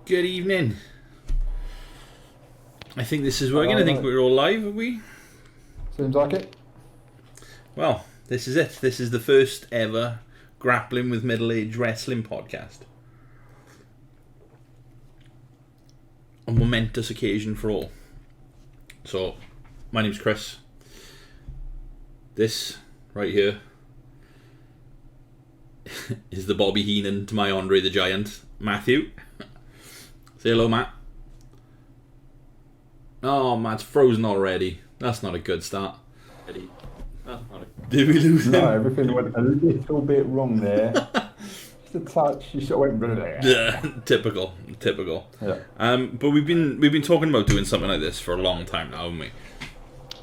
Good evening. I think this is working. I think we're all live, are we? Seems like it. Well, this is it. This is the first ever Grappling with Middle-Aged Wrestling podcast. A momentous occasion for all. So, my name's Chris. This, right here, is the Bobby Heenan to my Andre the Giant, Matthew. Say hello, Matt. Oh, Matt's frozen already. That's not a good start. Did we lose him? No, everything went a little bit wrong there. Just a touch. You sort of went there. Yeah, typical. Yeah. But we've been talking about doing something like this for a long time now, haven't we?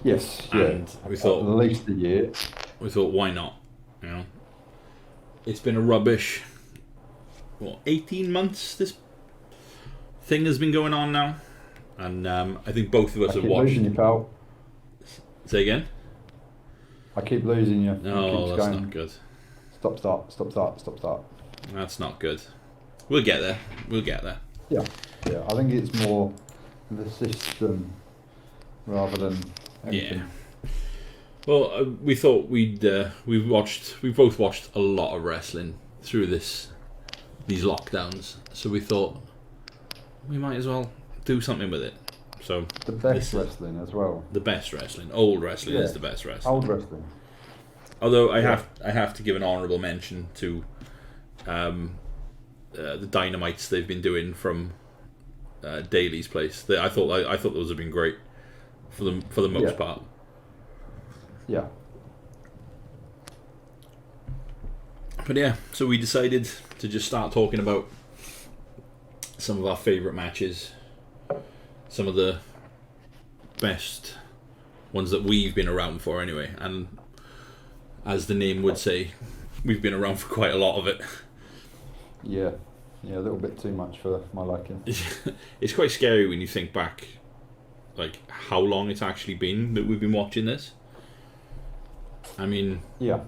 Yes. And yeah. we thought at least a year. We thought, why not? You know, it's been a rubbish 18 months this thing has been going on now, and I think both of us have watched. Losing you, pal. Say again. I keep losing you. No, that's not good. Stop. That's not good. We'll get there. Yeah. I think it's more the system rather than anything. Yeah. Well, we thought we've both watched a lot of wrestling through these lockdowns, so we thought we might as well do something with it. So the best wrestling as well. The best wrestling, old wrestling is the best wrestling. Old wrestling. Although I have to give an honourable mention to the Dynamites they've been doing from Daly's place. I thought those have been great for the most part. Yeah. But yeah, so we decided to just start talking about some of our favourite matches, some of the best ones that we've been around for anyway, and as the name would say, we've been around for quite a lot of it. Yeah, a little bit too much for my liking. It's quite scary when you think back, like how long it's actually been that we've been watching this. I mean... Yeah.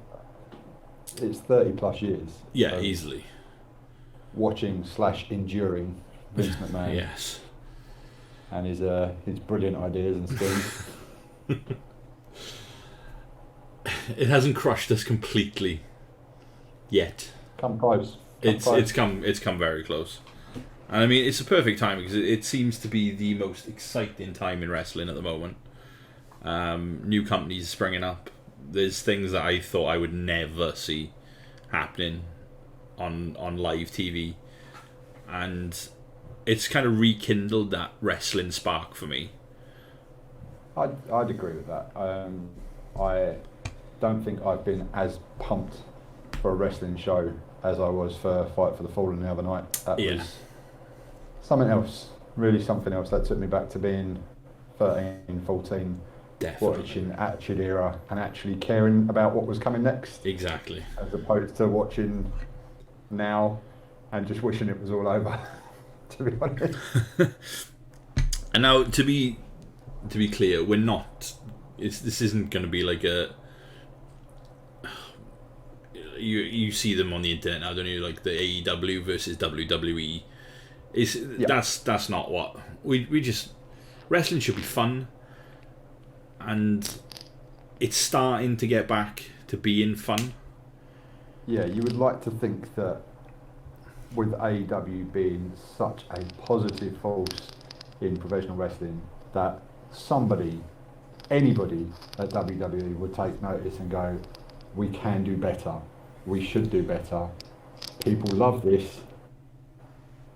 It's 30 plus years. Yeah, easily. Watching / enduring Vince McMahon. Yes. And his brilliant ideas and schemes. It hasn't crushed us completely yet. Come close. It's come very close. And I mean, it's a perfect time because it seems to be the most exciting time in wrestling at the moment. New companies springing up. There's things that I thought I would never see happening on live TV, and it's kind of rekindled that wrestling spark for me. I'd agree with that. I don't think I've been as pumped for a wrestling show as I was for Fight for the Fallen the other night. That was something else, really something else. That took me back to being 13, 14. Definitely. Watching Attitude Era and actually caring about what was coming next. Exactly. As opposed to watching now and just wishing it was all over, to be honest. And now, to be clear, we're not... This isn't going to be like a... You see them on the internet now, don't you? Like the AEW versus WWE. That's not what... We just... Wrestling should be fun. And it's starting to get back to being fun. Yeah, you would like to think that with AEW being such a positive force in professional wrestling, that anybody at WWE would take notice and go, we can do better, we should do better, people love this,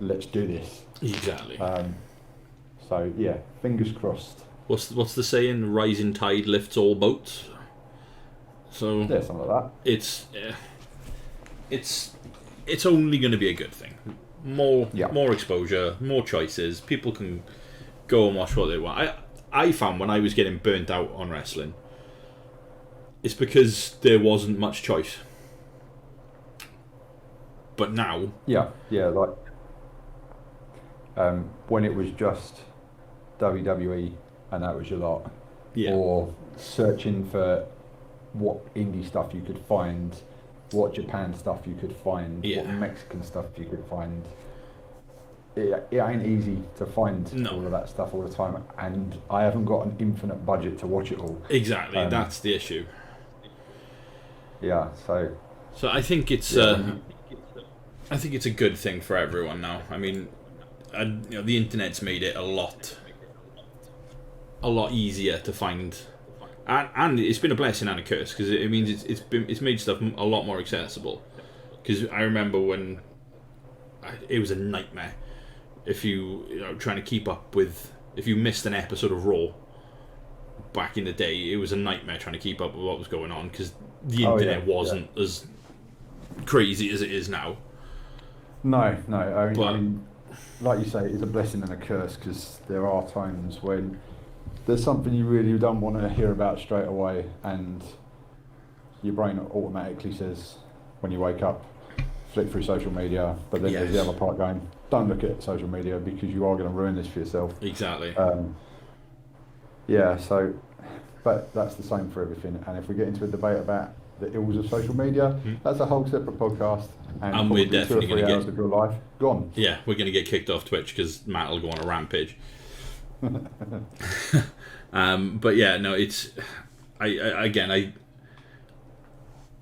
let's do this. Exactly. So yeah, fingers crossed. What's the saying? Rising tide lifts all boats. So yeah, something like that. It's only going to be a good thing. More exposure, more choices. People can go and watch what they want. I found when I was getting burnt out on wrestling, it's because there wasn't much choice. But now, like when it was just WWE. And that was your lot. Yeah. Or searching for what indie stuff you could find, what Japan stuff you could find, what Mexican stuff you could find. it ain't easy to find No. all of that stuff all the time, and I haven't got an infinite budget to watch it all. Exactly, that's the issue. Yeah, so I think it's I think it's a good thing for everyone now. I mean, the internet's made it a lot easier to find, and it's been a blessing and a curse, because it means it's made stuff a lot more accessible. Because I remember when it was a nightmare if you trying to keep up with, if you missed an episode of Raw back in the day, it was a nightmare trying to keep up with what was going on, because the internet wasn't as crazy as it is now. No. I mean, like you say, it's a blessing and a curse, because there are times when there's something you really don't want to hear about straight away, and your brain automatically says, when you wake up, flick through social media, but then there's the other part going, don't look at social media, because you are going to ruin this for yourself. Exactly. But that's the same for everything, and if we get into a debate about the ills of social media, that's a whole separate podcast, and we're definitely 2 or 3 hours of your life gone. Yeah, we're going to get kicked off Twitch because Matt will go on a rampage. But yeah, no, it's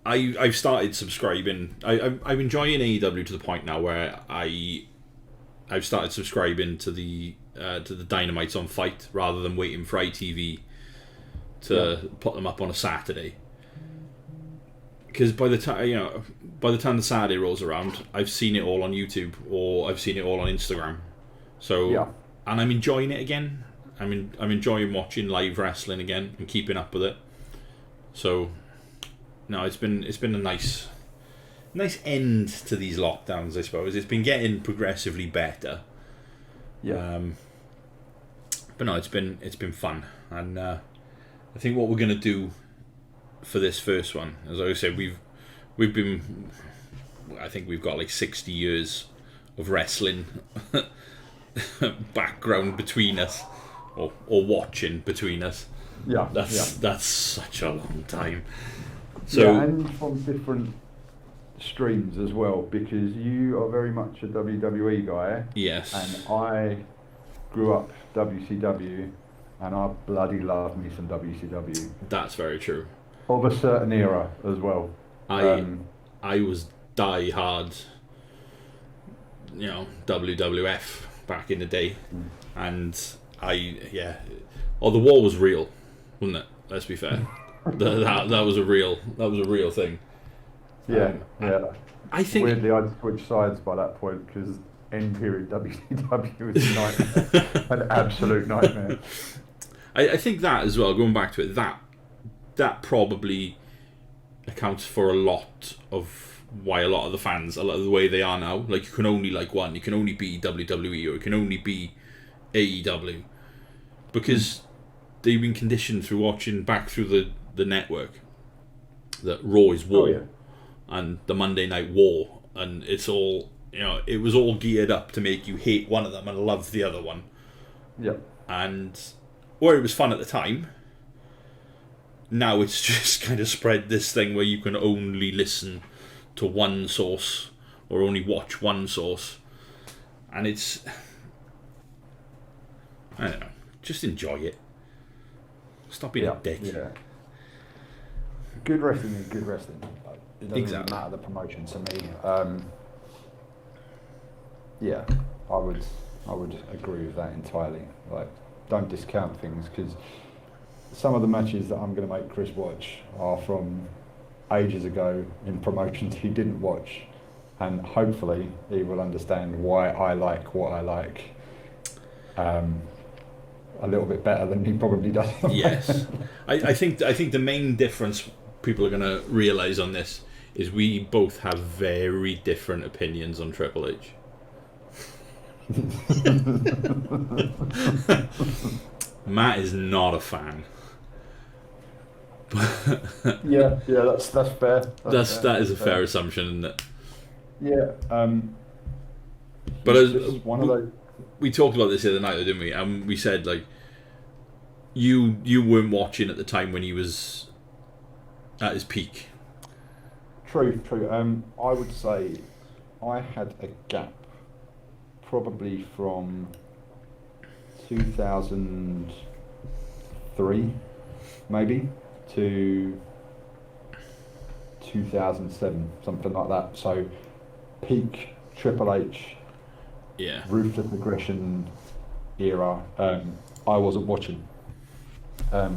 I've started subscribing. I'm enjoying AEW to the point now where I've started subscribing to the Dynamites on Fight rather than waiting for ITV to put them up on a Saturday. Because by the time the Saturday rolls around, I've seen it all on YouTube or I've seen it all on Instagram. So and I'm enjoying it again. I'm enjoying watching live wrestling again and keeping up with it. So no, it's been a nice end to these lockdowns, I suppose. It's been getting progressively better. Yeah. But no, it's been fun, and I think what we're gonna do for this first one, as I said, I think we've got like 60 years of wrestling background between us, or watching between us. Yeah, that's such a long time. So and from different streams as well, because you are very much a WWE guy. Yes. And I grew up WCW, and I bloody love me some WCW. That's very true. Of a certain era as well. I was die hard, WWF back in the day, and the war was real, wasn't it? Let's be fair. that was a real thing. Yeah. I think weirdly I'd switch sides by that point, because end period WCW was a nightmare, an absolute nightmare. I think that as well. Going back to it, that probably accounts for a lot of why a lot of the fans, a lot of the way they are now. Like, you can only like one. You can only be WWE, or you can only be AEW, because they've been conditioned through watching back through the network that Raw is war, and the Monday Night War, and it's all, it was all geared up to make you hate one of them and love the other one. Yep. And where it was fun at the time, now it's just kind of spread this thing where you can only listen to one source or only watch one source, and it's, I don't know, just enjoy it. Stop being a dick. Yeah. Good wrestling is good wrestling. It doesn't Exactly. matter the promotion to me. I would agree with that entirely. Like, don't discount things, because some of the matches that I'm going to make Chris watch are from ages ago in promotions he didn't watch, and hopefully he will understand why I like what I like a little bit better than he probably does. Yes. I think the main difference people are going to realise on this is we both have very different opinions on Triple H. Matt is not a fan. yeah, that's fair. That is a fair assumption, isn't it? Yeah. But as one of those. We talked about this the other night, didn't we? And we said, like, you weren't watching at the time when he was at his peak. True. I would say I had a gap probably from 2003, maybe, to 2007, something like that. So peak Triple H, ruthless aggression era. I wasn't watching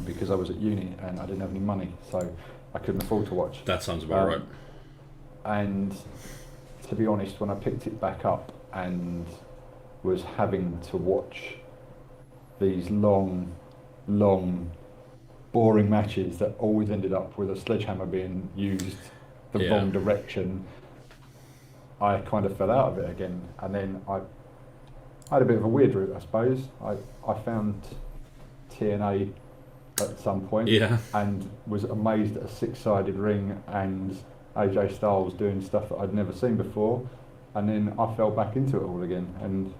because I was at uni and I didn't have any money, so I couldn't afford to watch. That sounds about right. And to be honest, when I picked it back up and was having to watch these long, boring matches that always ended up with a sledgehammer being used the wrong direction, I kind of fell out of it again. And then I had a bit of a weird route, I suppose. I found TNA at some point and was amazed at a six-sided ring and AJ Styles doing stuff that I'd never seen before, and then I fell back into it all again and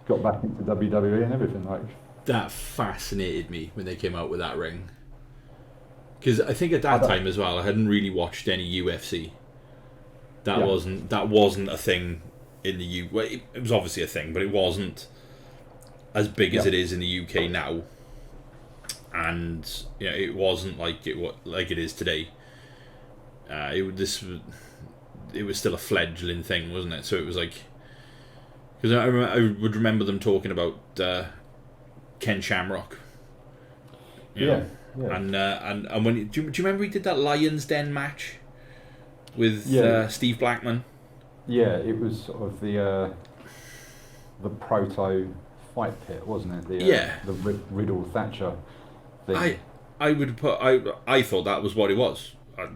got back into WWE and everything. Like, that fascinated me when they came out with that ring, because I think at that time as well I hadn't really watched any UFC. That wasn't a thing in the U. Well, it was obviously a thing, but it wasn't as big as it is in the UK now, and it wasn't like it is today. It was still a fledgling thing, wasn't it? So it was like, because I would remember them talking about Ken Shamrock. And when do you remember he did that Lions Den match with Steve Blackman? Yeah, it was sort of the proto fight pit, wasn't it? The Riddle Thatcher thing. I thought that was what it was. I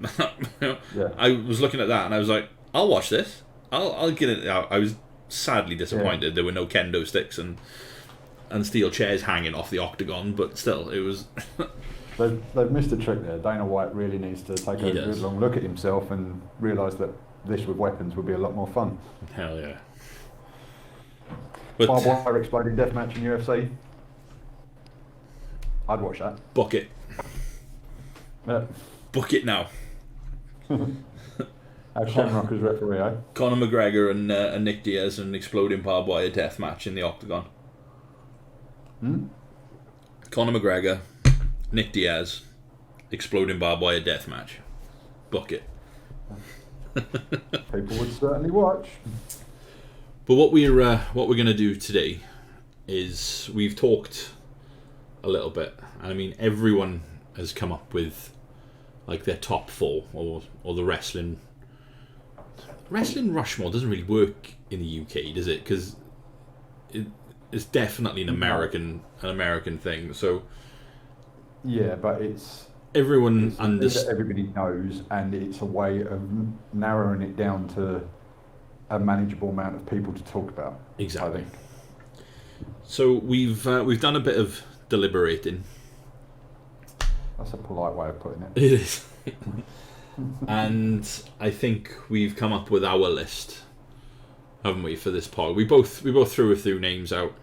was looking at that and I was like, I'll watch this. I'll get it out. I was sadly disappointed there were no kendo sticks and steel chairs hanging off the octagon, but still, it was. They've missed a trick there. Dana White really needs to take a good long look at himself and realise that this with weapons would be a lot more fun. Hell yeah. Barbed wire exploding deathmatch in UFC. I'd watch that. Book it. Book it now. Have Shamrock as referee, eh? Conor McGregor and Nick Diaz, an exploding barbed wire death match in the octagon. Conor McGregor, Nick Diaz, exploding barbed wire death match. Book it. People would certainly watch. But what we're going to do today is we've talked a little bit, and I mean everyone has come up with like their top four or the wrestling Rushmore doesn't really work in the UK, does it? Because it's definitely an American thing. So yeah, but it's everybody knows, and it's a way of narrowing it down to a manageable amount of people to talk about. Exactly. I think. So we've done a bit of deliberating. That's a polite way of putting it. It is. And I think we've come up with our list, haven't we, for this pod? We both threw a few names out,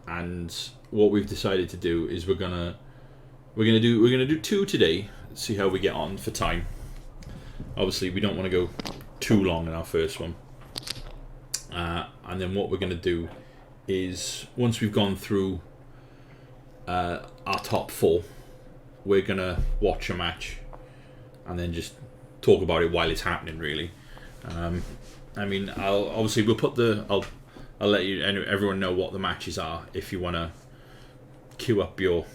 and what we've decided to do is we're gonna do two today. See how we get on for time. Obviously, we don't want to go too long in our first one. And then what we're gonna do is once we've gone through our top four, we're gonna watch a match and then just talk about it while it's happening, really. I mean, I'll let everyone know what the matches are if you want to queue up your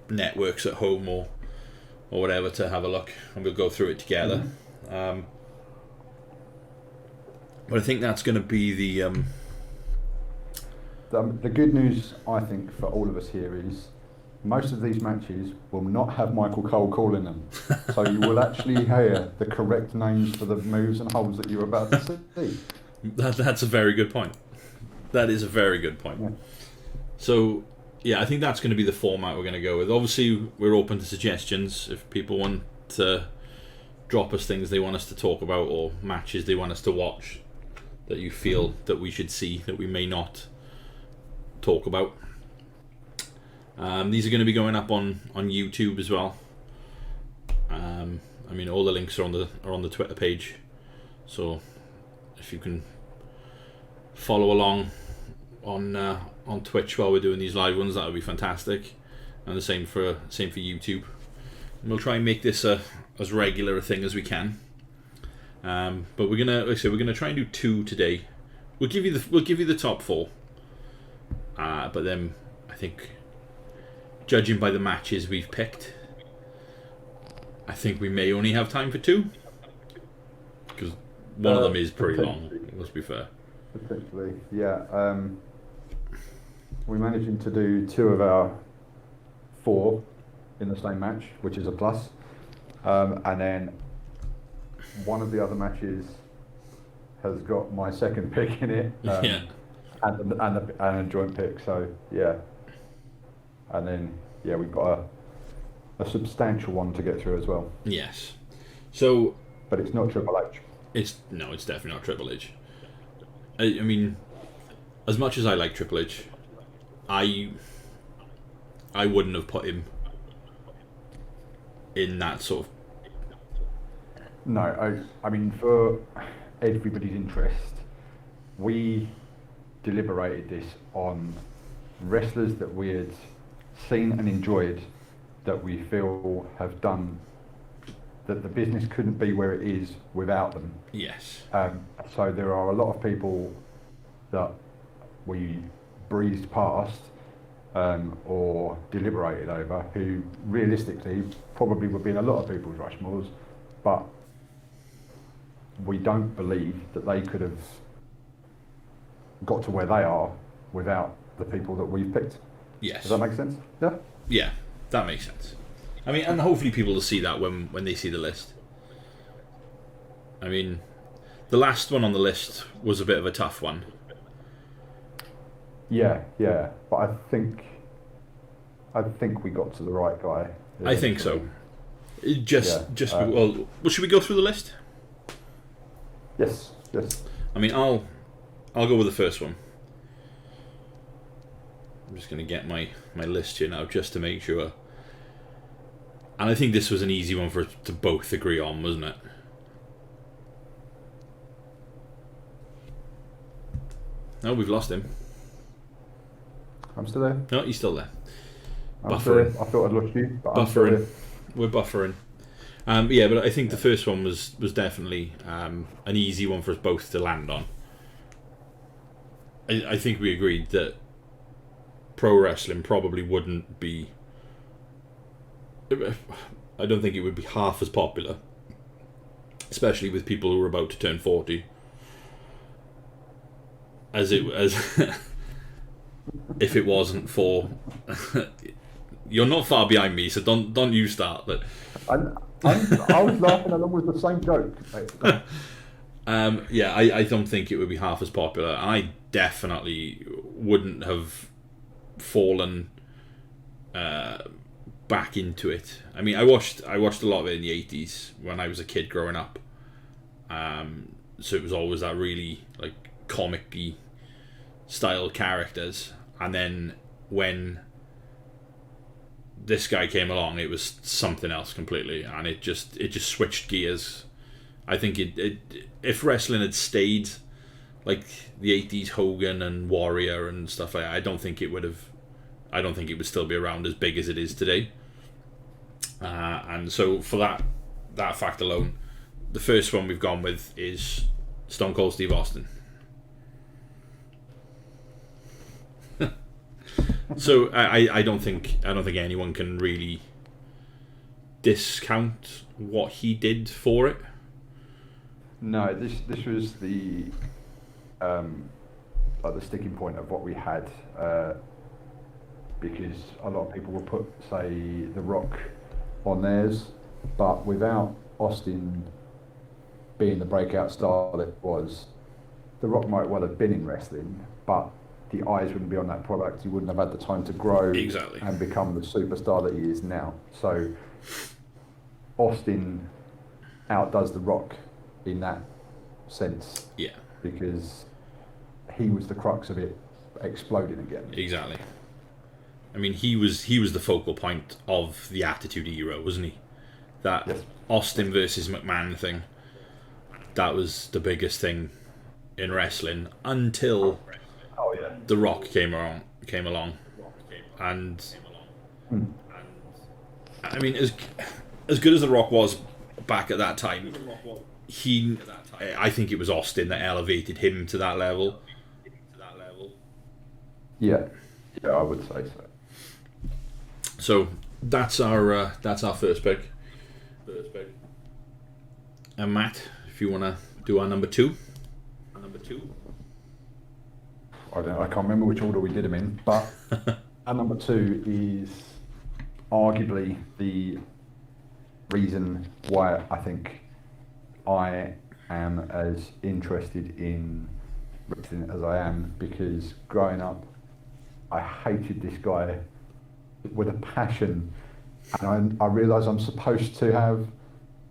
networks at home or whatever to have a look, and we'll go through it together. But I think that's going to be the good news, I think, for all of us here is most of these matches will not have Michael Cole calling them. So you will actually hear the correct names for the moves and holds that you're about to see. That's a very good point. That is a very good point. Yeah. So, yeah, I think that's going to be the format we're going to go with. Obviously, we're open to suggestions. If people want to drop us things they want us to talk about or matches they want us to watch that you feel that we should see that we may not talk about. These are going to be going up on YouTube as well. I mean, all the links are on the Twitter page, so if you can follow along on Twitch while we're doing these live ones, that would be fantastic. And the same for YouTube. And we'll try and make this as regular a thing as we can. But we're gonna try and do 2 today. We'll give you the top 4. But then I think, judging by the matches we've picked, I think we may only have time for 2, because one of them is pretty long. Let's be fair. Potentially, yeah. We're managing to do 2 of our 4 in the same match, which is a plus. And then one of the other matches has got my second pick in it, and a joint pick. So yeah, and then we've got a substantial one to get through as well. Yes. So, but it's not Triple H. It's definitely not Triple H. I mean, as much as I like Triple H, I wouldn't have put him in that sort of. No, I mean, for everybody's interest, we deliberated this on wrestlers that we had seen and enjoyed, that we feel have done, that the business couldn't be where it is without them. Yes. So there are a lot of people that we breezed past or deliberated over, who realistically probably would be in a lot of people's Rushmores, but we don't believe that they could have got to where they are without the people that we've picked. Yes. Does that make sense? Yeah? Yeah, that makes sense. I mean, and hopefully people will see that when they see the list. I mean, the last one on the list was a bit of a tough one. Yeah, but I think we got to the right guy. I think so. Well, should we go through the list? Yes. I mean, I'll go with the first one. I'm just going to get my list here now, just to make sure. And I think this was an easy one for us to both agree on, wasn't it? No, we've lost him. I'm still there. No, he's still there. Buffering. I thought I'd lost you, but buffering. We're buffering. But I think the first one was definitely an easy one for us both to land on. I think we agreed that pro wrestling probably wouldn't be. I don't think it would be half as popular, especially with people who are about to turn 40, as if it wasn't for. You're not far behind me, so don't you start. But I was laughing along with the same joke. I don't think it would be half as popular. I definitely wouldn't have fallen back into it. I mean, I watched a lot of it in the 80s when I was a kid growing up. So it was always that really like comic-y style characters, and then when this guy came along, it was something else completely, and it just switched gears. I think if wrestling had stayed like the 80s Hogan and Warrior and stuff like that, I don't think it would still be around as big as it is today. And so for that fact alone, the first one we've gone with is Stone Cold Steve Austin. So I don't think anyone can really discount what he did for it. No, this was the the sticking point of what we had, because a lot of people will put, say, The Rock on theirs, but without Austin being the breakout star that it was, The Rock might well have been in wrestling, but the eyes wouldn't be on that product. He wouldn't have had the time to grow and become the superstar that he is now. So Austin outdoes The Rock in that sense. Yeah. Because he was the crux of it exploding again. Exactly. I mean, he was the focal point of the Attitude Era, wasn't he? That Austin versus McMahon thing. That was the biggest thing in wrestling until The Rock came along, and I mean, as good as The Rock was back at that time, I think it was Austin that elevated him to that level. Yeah, I would say so. So that's our first pick. And Matt, if you want to do our number two. I can't remember which order we did them in, but our number 2 is arguably the reason why I think I am as interested in wrestling as I am, because growing up I hated this guy with a passion, and I realise I'm supposed to have,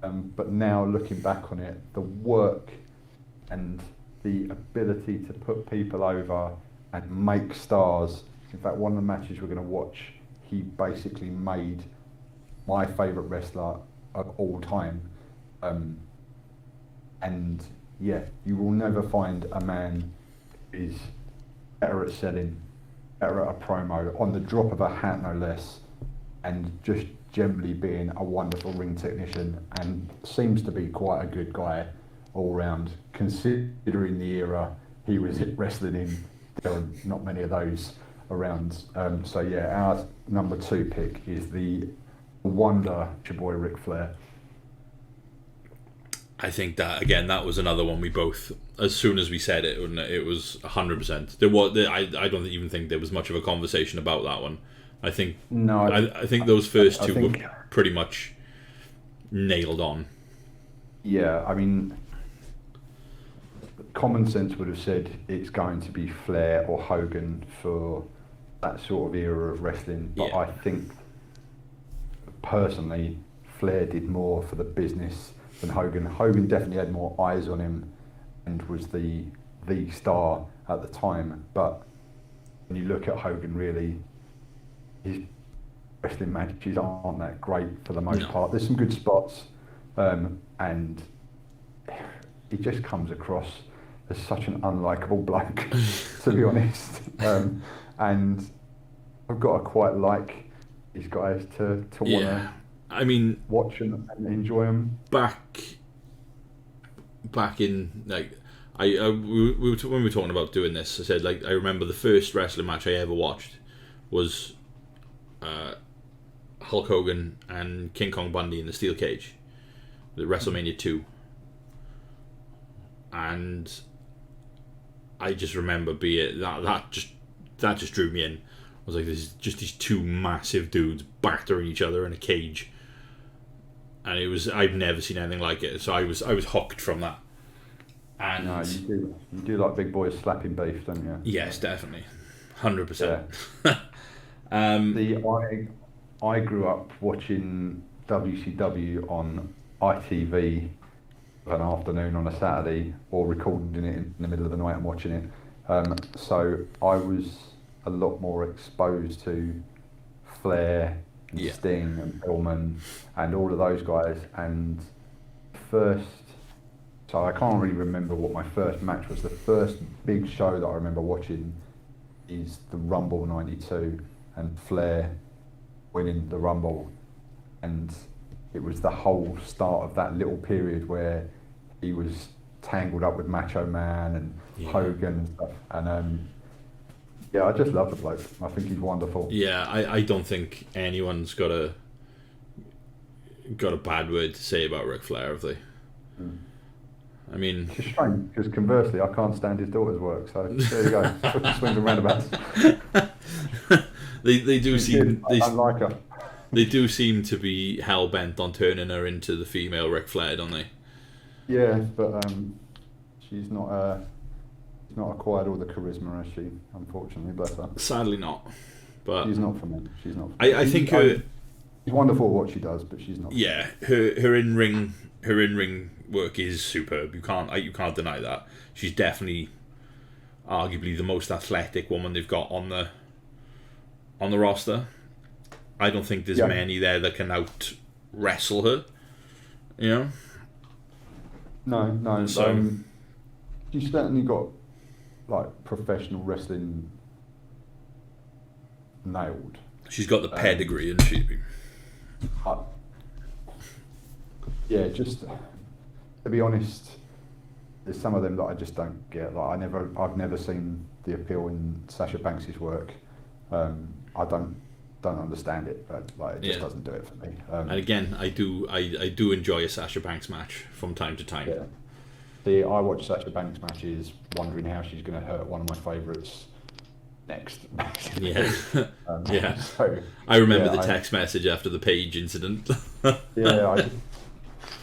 but now looking back on it, the work and the ability to put people over and make stars. In fact, one of the matches we're going to watch, he basically made my favourite wrestler of all time. And yeah, you will never find a man who is better at selling, better at a promo, on the drop of a hat no less, and just generally being a wonderful ring technician, and seems to be quite a good guy all round, considering the era he was wrestling in. There are not many of those around. So yeah, our number 2 pick is the wonder, your boy Ric Flair. I think that was another one we both, as soon as we said it, it was 100%. I don't even think there was much of a conversation about that one. I think I think those first two were pretty much nailed on. Yeah, I mean, common sense would have said it's going to be Flair or Hogan for that sort of era of wrestling, but yeah. I think personally Flair did more for the business than Hogan. Hogan definitely had more eyes on him and was the star at the time, but when you look at Hogan, really his wrestling matches aren't that great for the most part. There's some good spots, and he just comes across as such an unlikable bloke, to be honest. And I've got to quite like these guys to want to watch and enjoy them. Back in, like, when we were talking about doing this, I said, like, I remember the first wrestling match I ever watched was Hulk Hogan and King Kong Bundy in the steel cage, the WrestleMania 2. And I just remember that just drew me in. I was like, there's just these two massive dudes battering each other in a cage, and I've never seen anything like it. So I was hooked from that. And no, you do like big boys slapping beef, don't you? Yes, definitely, 100%. I grew up watching WCW on ITV an afternoon on a Saturday, or recording it in the middle of the night and watching it. So I was a lot more exposed to Flair and Sting and Pillman and all of those guys. And so I can't really remember what my first match was. The first big show that I remember watching is the Rumble '92 and Flair winning the Rumble, and it was the whole start of that little period where he was tangled up with Macho Man and Hogan and stuff. And I just love the bloke. I think he's wonderful. Yeah, I don't think anyone's got a bad word to say about Ric Flair, have they? I mean, it's strange, because conversely, I can't stand his daughter's work. So there you go. Swings and roundabouts. They do seem. I don't like her. They do seem to be hell bent on turning her into the female Ric Flair, don't they? Yeah, but she's not acquired all the charisma, has she? Unfortunately, bless her. Sadly, not. But she's not for me. She's not. I think her. She's wonderful at what she does, but she's not. Yeah, her in ring work is superb. You can't deny that. She's definitely, arguably, the most athletic woman they've got on the roster. I don't think there's many there that can out wrestle her. You know. No. So she's certainly got like professional wrestling nailed. She's got the pedigree, and she. Yeah, just to be honest, there's some of them that I just don't get. Like I've never seen the appeal in Sasha Banks's work. I don't understand it, but like it just doesn't do it for me. And again, I do enjoy a Sasha Banks match from time to time. Yeah. I watch Sasha Banks matches, wondering how she's going to hurt one of my favourites next. Yeah, yeah. So, I remember the text message after the Paige incident. Yeah,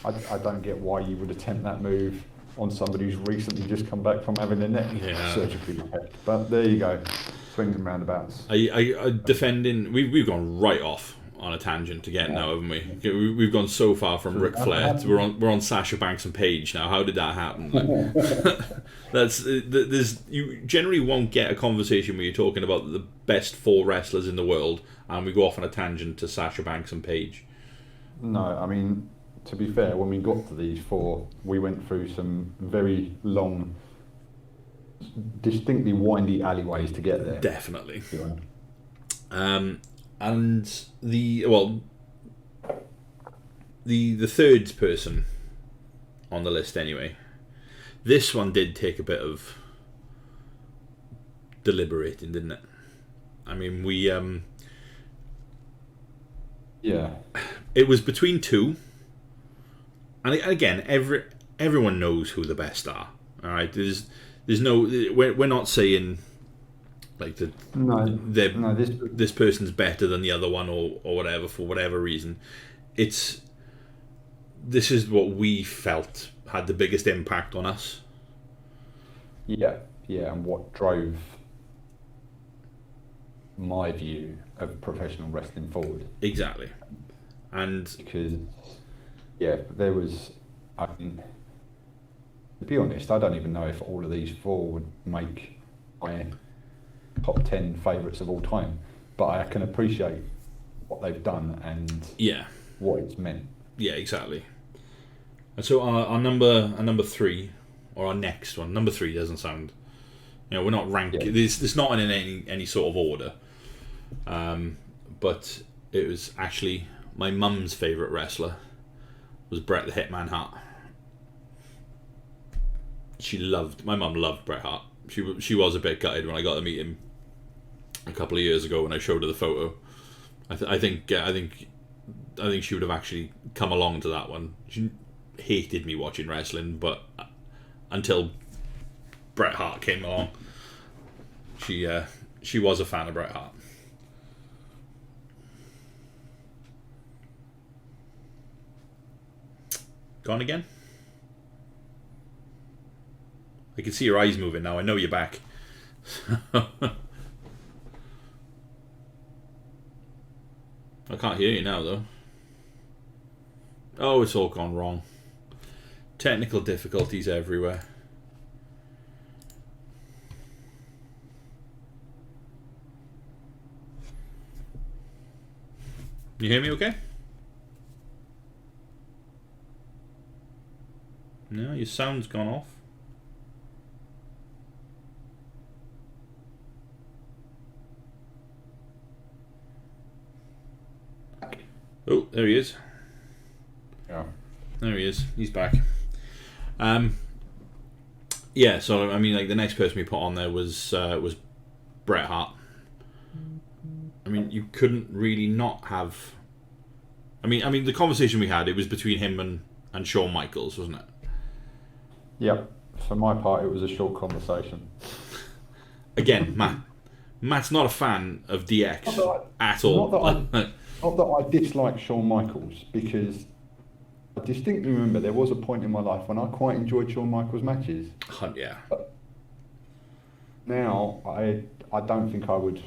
I don't get why you would attempt that move on somebody who's recently just come back from having their neck surgically repaired. But there you go, swings and roundabouts. I defending. We've gone right off on a tangent again now, haven't we? We've gone so far from Ric Flair. We're on Sasha Banks and Paige now. How did that happen? You generally won't get a conversation where you're talking about the best 4 wrestlers in the world, and we go off on a tangent to Sasha Banks and Paige. No, I mean, to be fair, when we got to these 4, we went through some very long, distinctly windy alleyways to get there. Definitely. Yeah. And the third person on the list anyway. This one did take a bit of deliberating, didn't it? I mean, it was between 2, and again, everyone knows who the best are. All right, there's no, we're not saying like this person's better than the other one or whatever for whatever reason. This is what we felt had the biggest impact on us. Yeah, and what drove my view of professional wrestling forward. Exactly. And because there was, I mean, to be honest, I don't even know if all of these 4 would make my top 10 favourites of all time, but I can appreciate what they've done and what it's meant. Yeah, exactly. And so our number 3, or our next one, number 3 doesn't sound, we're not ranking. It's not in any sort of order. But it was actually my mum's favourite wrestler was Bret the Hitman Hart. My mum loved Bret Hart. She was a bit gutted when I got to meet him a couple of years ago when I showed her the photo. I think she would have actually come along to that one. She hated me watching wrestling, but until Bret Hart came along, she was a fan of Bret Hart. Gone again? I can see your eyes moving now. I know you're back. I can't hear you now, though. Oh, it's all gone wrong. Technical difficulties everywhere. You hear me okay? No, your sound's gone off. Oh, there he is. Yeah. There he is. He's back. So I mean, like the next person we put on there was Bret Hart. I mean, you couldn't really not have. I mean, the conversation we had, it was between him and Shawn Michaels, wasn't it? Yep. For my part, it was a short conversation. Again, Matt's not a fan of DX at all. Not that I dislike Shawn Michaels, because I distinctly remember there was a point in my life when I quite enjoyed Shawn Michaels' matches. Yeah. But now, I don't think I would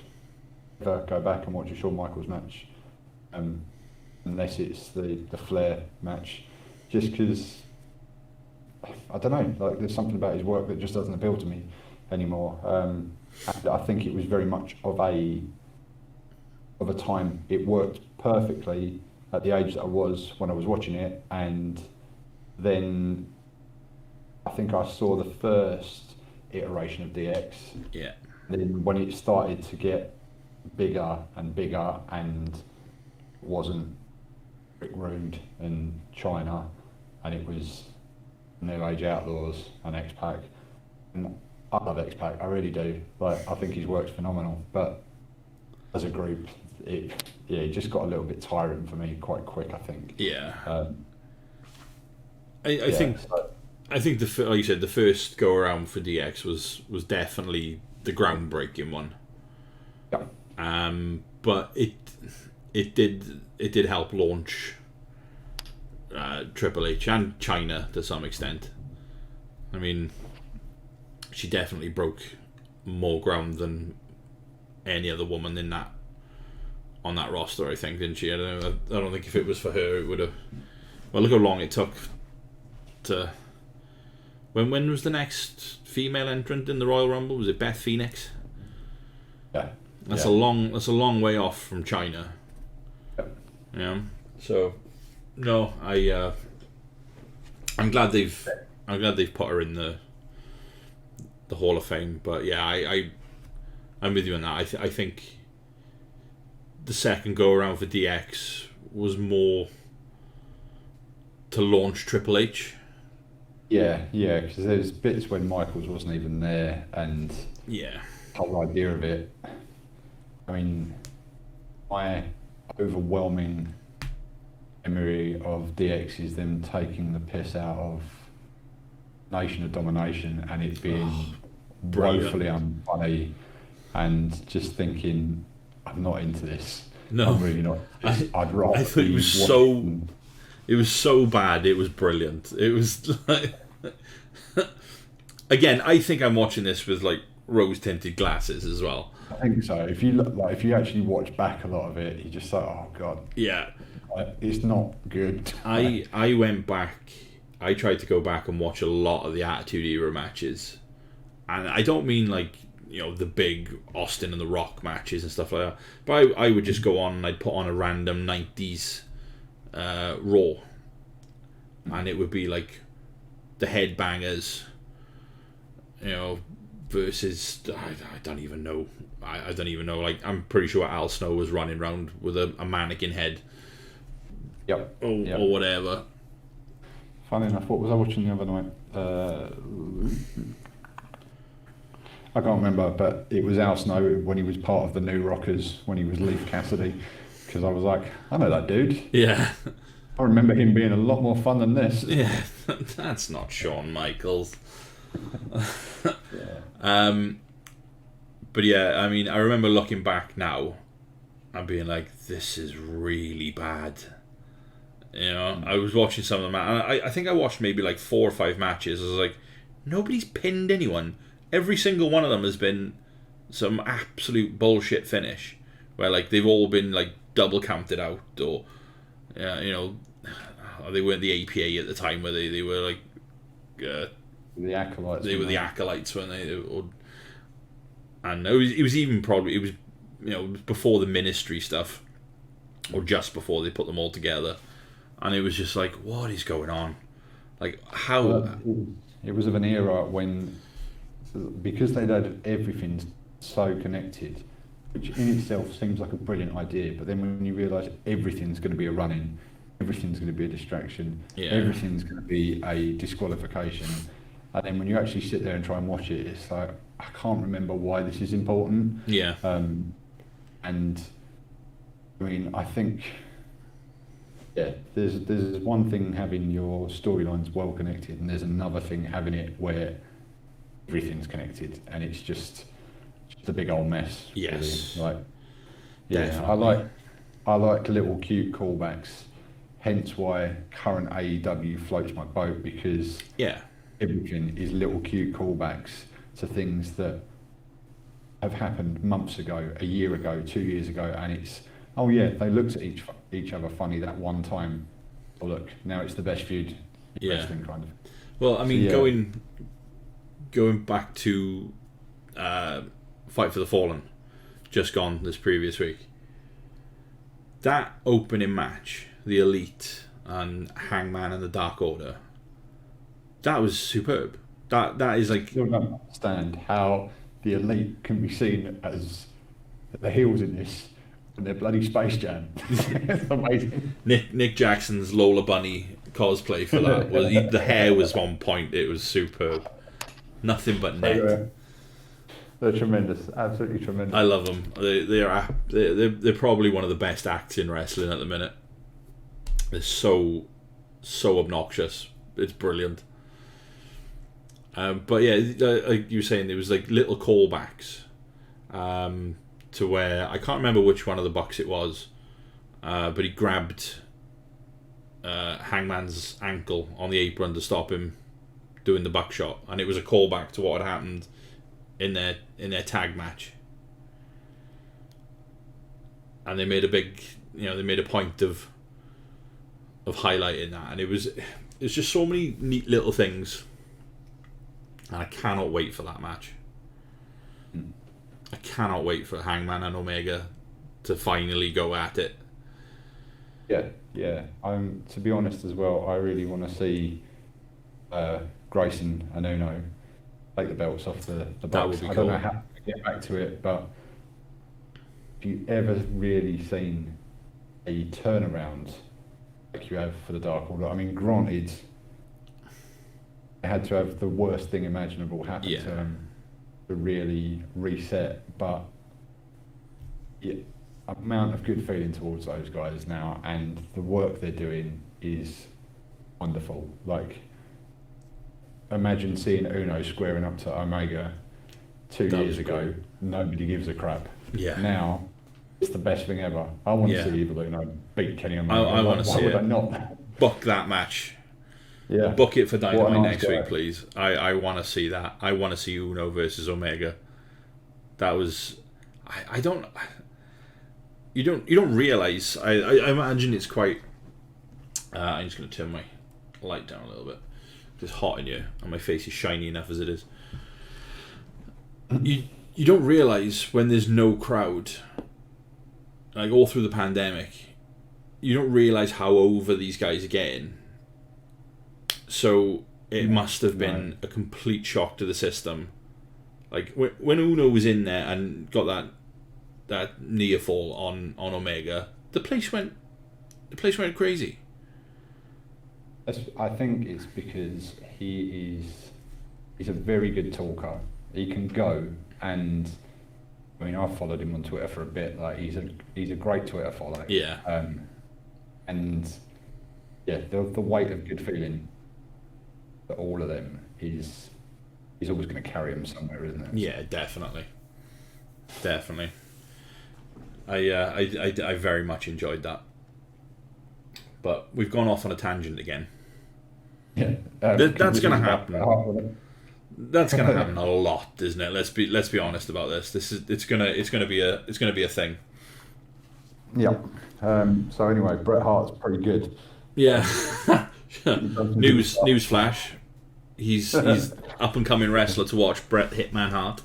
ever go back and watch a Shawn Michaels match, unless it's the Flair match, just because, I don't know, like there's something about his work that just doesn't appeal to me anymore. And I think it was very much of a time. It worked perfectly at the age that I was when I was watching it, and then I think I saw the first iteration of DX. Yeah. Then when it started to get bigger and bigger and wasn't Rick Rude and China, and it was New Age Outlaws and X-Pac. And I love X-Pac, I really do. Like, I think his work's phenomenal. But as a group, it just got a little bit tiring for me quite quick, I think. Yeah. I think like you said, the first go around for DX was definitely the groundbreaking one. Yeah. But it did help launch Triple H and China to some extent. I mean, she definitely broke more ground than any other woman on that roster, I think, didn't she? I don't think if it was for her, it would have. Well, look how long it took to. When was the next female entrant in the Royal Rumble? Was it Beth Phoenix? Yeah. That's a long way off from China. Yeah. Yeah. So, no, I'm glad they've put her in the Hall of Fame. But yeah, I'm with you on that. I think the second go around for DX was more to launch Triple H. Yeah, because there's bits when Michaels wasn't even there, and the whole idea of it. I mean, my overwhelming memory of DX is them taking the piss out of Nation of Domination and it being woefully unfunny, and just thinking, I'm not into this. No, I'm really not. I'd rather. I thought it was so. It was so bad. It was brilliant. It was like. Again, I think I'm watching this with like rose-tinted glasses as well. I think so. If you look, like, if you actually watch back a lot of it, you just like, oh god. Yeah. It's not good. I went back. I tried to go back and watch a lot of the Attitude Era matches, and I don't mean like, you know, the big Austin and The Rock matches and stuff like that. But I would just go on and I'd put on a random 90s Raw, and it would be like the Headbangers, you know, versus I don't even know. I don't even know. Like, I'm pretty sure Al Snow was running around with a mannequin head. Yep. Or whatever. Funny enough, what was I watching the other night? I can't remember, but it was Al Snow when he was part of the New Rockers, when he was Leif Cassidy, because I was like, I know that dude. Yeah. I remember him being a lot more fun than this. Yeah, that's not Shawn Michaels. But yeah, I mean, I remember looking back now and being like, this is really bad. You know, I was watching some of them, and I think I watched maybe like 4 or 5 matches. I was like, nobody's pinned anyone. Every single one of them has been some absolute bullshit finish, where like they've all been like double counted out, or you know, they weren't the APA at the time, where they were like the Acolytes. They were the Acolytes when and it was even probably, it was, you know, before the Ministry stuff, or just before they put them all together, and it was just like, what is going on? Like, how? Well, it was of an era when, because they'd had everything so connected, which in itself seems like a brilliant idea, but then when you realise everything's going to be a run-in, everything's going to be a distraction, everything's going to be a disqualification, and then when you actually sit there and try and watch it, it's like, I can't remember why this is important. Yeah. And I mean, I think, there's one thing having your storylines well connected, and there's another thing having it where everything's connected and it's just a big old mess. Yes. Really. Like, I like little cute callbacks, hence why current AEW floats my boat, because everything is little cute callbacks to things that have happened months ago, a year ago, 2 years ago, and it's, oh yeah, they looked at each other funny that one time. Oh look, now it's the best feud in wrestling, kind of. Well, I mean, going back to Fight for the Fallen, just gone this previous week. That opening match, the Elite and Hangman and the Dark Order, That was superb. That is like... I still don't understand how the Elite can be seen as the heels in this and they're bloody Space Jam. It's amazing. Nick Jackson's Lola Bunny cosplay for that the hair was on point. It was superb. Nothing but net. They're tremendous, absolutely tremendous. I love them. They're probably one of the best acts in wrestling at the minute. They're so obnoxious. It's brilliant. But yeah, like you were saying, there was like little callbacks to where I can't remember which one of the Bucks it was, but he grabbed Hangman's ankle on the apron to stop him doing the buckshot, and it was a callback to what had happened in their tag match. And they made a point of highlighting that, and it's just so many neat little things, and I cannot wait for that match. I cannot wait for Hangman and Omega to finally go at it. Yeah. To be honest as well, I really want to see Grayson and Uno take the belts off the Bucks. That would be cool. I don't know how to get back to it, but if you ever really seen a turnaround like you have for the Dark Order, I mean, granted, they had to have the worst thing imaginable happen to them to really reset, but amount of good feeling towards those guys now, and the work they're doing is wonderful. Like, imagine seeing Uno squaring up to Omega 2 years ago. Nobody gives a crap. Yeah. Now it's the best thing ever. I want to see Evil Uno beat Kenny Omega. I want to see it. Why would I not? Book that match. Yeah. Book it for Dynamite next week, please. I want to see that. I want to see Uno versus Omega. That was... I don't... You don't realise... I imagine it's quite... I'm just going to turn my light down a little bit. It's hot in here, and my face is shiny enough as it is. You don't realise when there's no crowd, like all through the pandemic, you don't realise how over these guys are getting. So it must have been a complete shock to the system. Like when Uno was in there and got that near fall on Omega, the place went crazy. I think it's because he's a very good talker. He can go, and I mean, I've followed him on Twitter for a bit. Like, he's a great Twitter follow. Yeah. And yeah, the weight of good feeling for all of them is always going to carry him somewhere, isn't it? Yeah, definitely. I very much enjoyed that. But we've gone off on a tangent again. Yeah, that's going to happen. That's going to happen a lot, isn't it? Let's be honest about this. It's going to be a thing. Yeah. So anyway, Bret Hart's pretty good. Yeah. News flash. He's up and coming wrestler to watch. Bret Hitman Hart.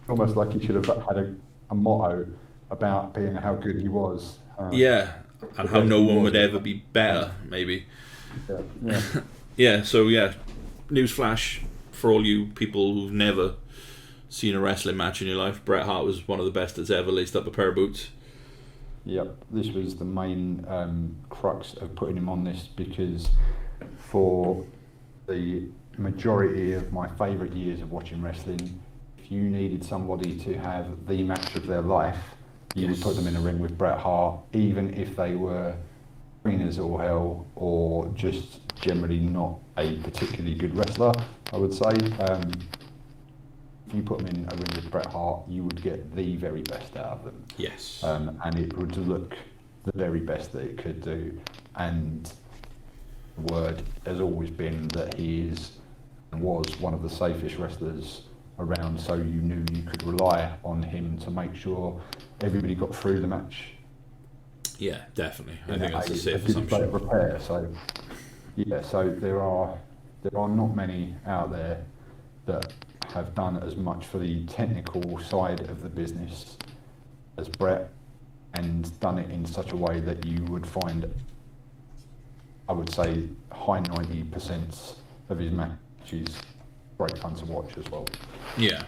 Almost like he should have had a motto about being how good he was. And how no one would ever be better, maybe. Yeah. So newsflash for all you people who've never seen a wrestling match in your life, Bret Hart was one of the best that's ever laced up a pair of boots. Yep, this was the main crux of putting him on this, because for the majority of my favourite years of watching wrestling, if you needed somebody to have the match of their life, you would put them in a ring with Bret Hart, even if they were green as all hell or just generally not a particularly good wrestler, I would say. If you put them in a ring with Bret Hart, you would get the very best out of them. Yes. And it would look the very best that it could do. And the word has always been that he is and was one of the safest wrestlers around, so you knew you could rely on him to make sure everybody got through the match. Yeah, definitely. I think that's a safe assumption. Repair. So there are not many out there that have done as much for the technical side of the business as Bret, and done it in such a way that you would find, I would say, high 90% of his matches great fun to watch as well. Yeah.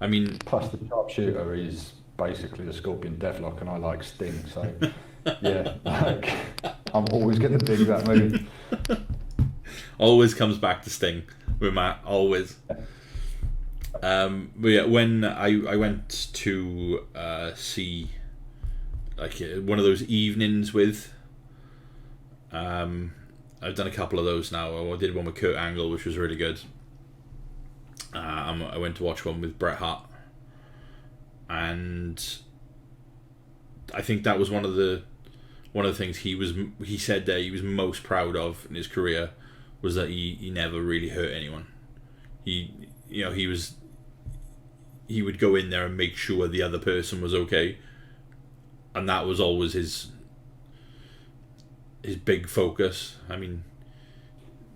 I mean... Plus the sharpshooter is basically the Scorpion Deathlock, and I like Sting, so yeah, like, I'm always going to dig that move. Always comes back to Sting with Matt, always. But yeah, when I went to see like one of those evenings with, I've done a couple of those now. I did one with Kurt Angle, which was really good. I went to watch one with Bret Hart, and I think that was one of the things he said that he was most proud of in his career was that he never really hurt anyone. He would go in there and make sure the other person was okay, and that was always his big focus. I mean,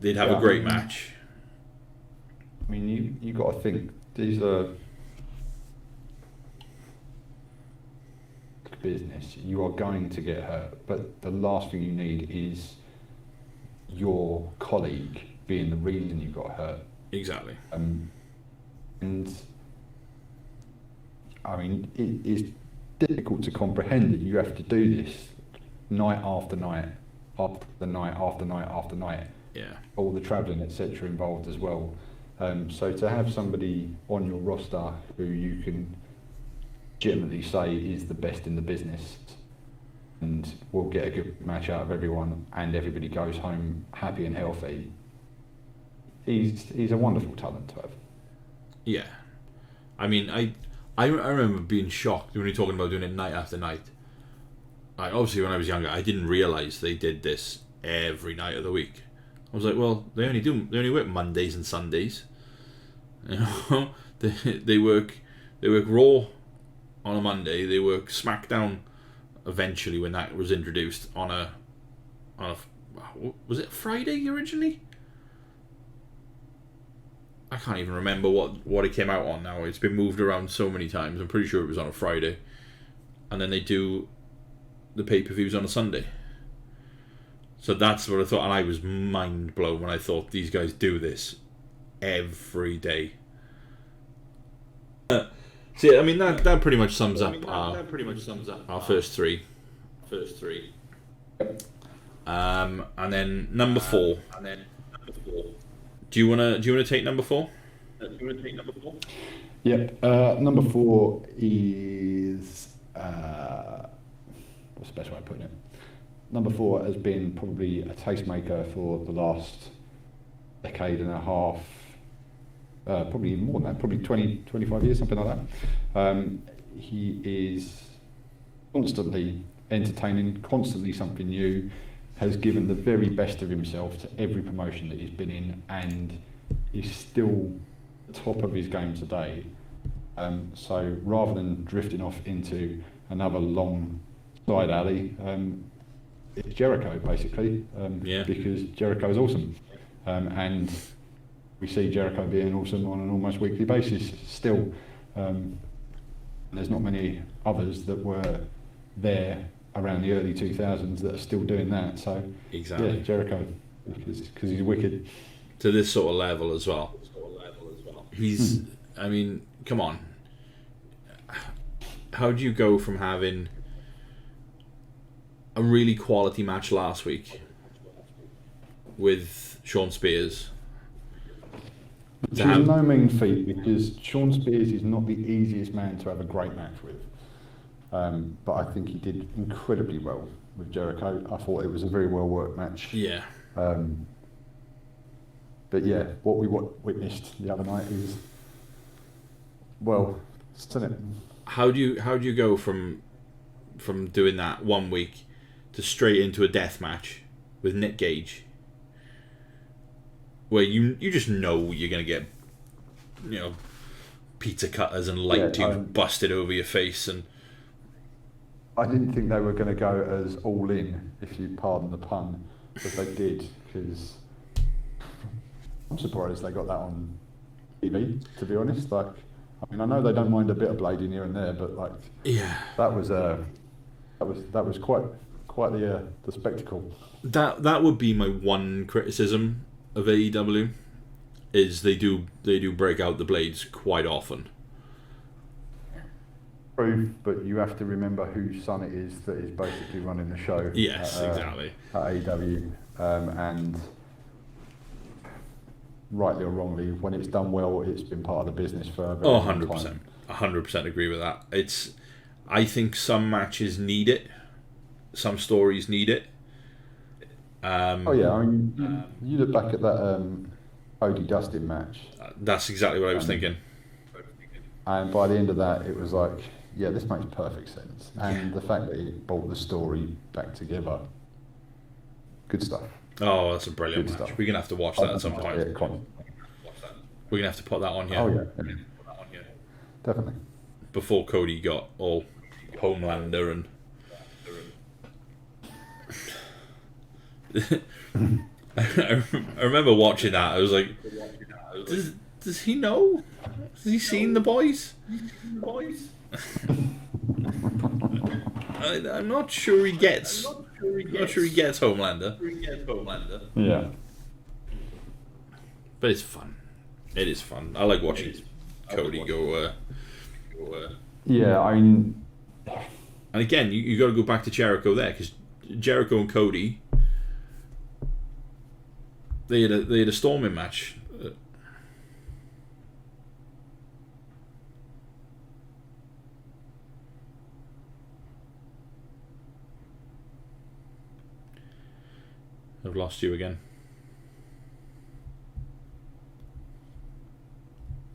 they'd have a great match. I mean, you got to think these are business. You are going to get hurt, but the last thing you need is your colleague being the reason you got hurt. Exactly. And I mean, it's difficult to comprehend that you have to do this night after night, after night after night after night. Yeah. All the travelling, etc., involved as well. So to have somebody on your roster who you can legitimately say is the best in the business and will get a good match out of everyone, and everybody goes home happy and healthy, he's a wonderful talent to have. Yeah. I mean, I remember being shocked when we were talking about doing it night after night. Obviously, when I was younger, I didn't realise they did this every night of the week. I was like, well, they only work Mondays and Sundays. You know, they work Raw on a Monday. They work SmackDown eventually when that was introduced on a was it Friday originally? I can't even remember what it came out on now. It's been moved around so many times. I'm pretty sure it was on a Friday, and then they do the pay-per-views on a Sunday. So that's what I thought, and I was mind blown when I thought these guys do this every day. See, I mean that pretty much sums up our first three. And then number four. Do you wanna take number four? Yep. Number four is what's the best way of putting it? Number four has been probably a tastemaker for the last decade and a half, probably more than that, probably 20, 25 years, something like that. He is constantly entertaining, constantly something new, has given the very best of himself to every promotion that he's been in, and is still top of his game today. So rather than drifting off into another long side alley, it's Jericho basically, because Jericho is awesome, and we see Jericho being awesome on an almost weekly basis still. There's not many others that were there around the early 2000s that are still doing that. So exactly, yeah, Jericho, because he's wicked to this sort of level as well. He's, I mean, come on. How do you go from having a really quality match last week with Sean Spears? Which is no mean feat, because Sean Spears is not the easiest man to have a great match with. But I think he did incredibly well with Jericho. I thought it was a very well worked match. Yeah. But yeah, what we witnessed the other night is, well, isn't it? How do you go from doing that one week to straight into a death match with Nick Gage, where you just know you're gonna get, you know, pizza cutters and light tube busted over your face? And I didn't think they were going to go as all in, if you pardon the pun, as they did, because I'm surprised they got that on TV, to be honest. Like, I mean, I know they don't mind a bit of blading here and there, but like, yeah, that was quite the spectacle. That would be my one criticism of AEW is they do break out the blades quite often. True, but you have to remember whose son it is that is basically running the show. Yes, exactly. At AEW, and rightly or wrongly, when it's done well, it's been part of the business for a very long time. 100% agree with that. I think some matches need it, some stories need it. I mean, you look back at that Cody Dustin match. That's exactly what I was thinking. And by the end of that, it was like, yeah, this makes perfect sense. And the fact that he brought the story back together, good stuff. Oh, that's a brilliant match. We're going to have to watch that at some point. We're going to have to put that on here. Oh, yeah. Definitely. Before Cody got all Homelander and... I remember watching that. I was like, does he know? Has he seen the boys? I'm not sure he gets. Not sure he gets Homelander. Yeah. But it's fun. It is fun. I like watching Cody go. Yeah, I mean. And again, you got to go back to Jericho there, because Jericho and Cody, they had a storming match. I've lost you again.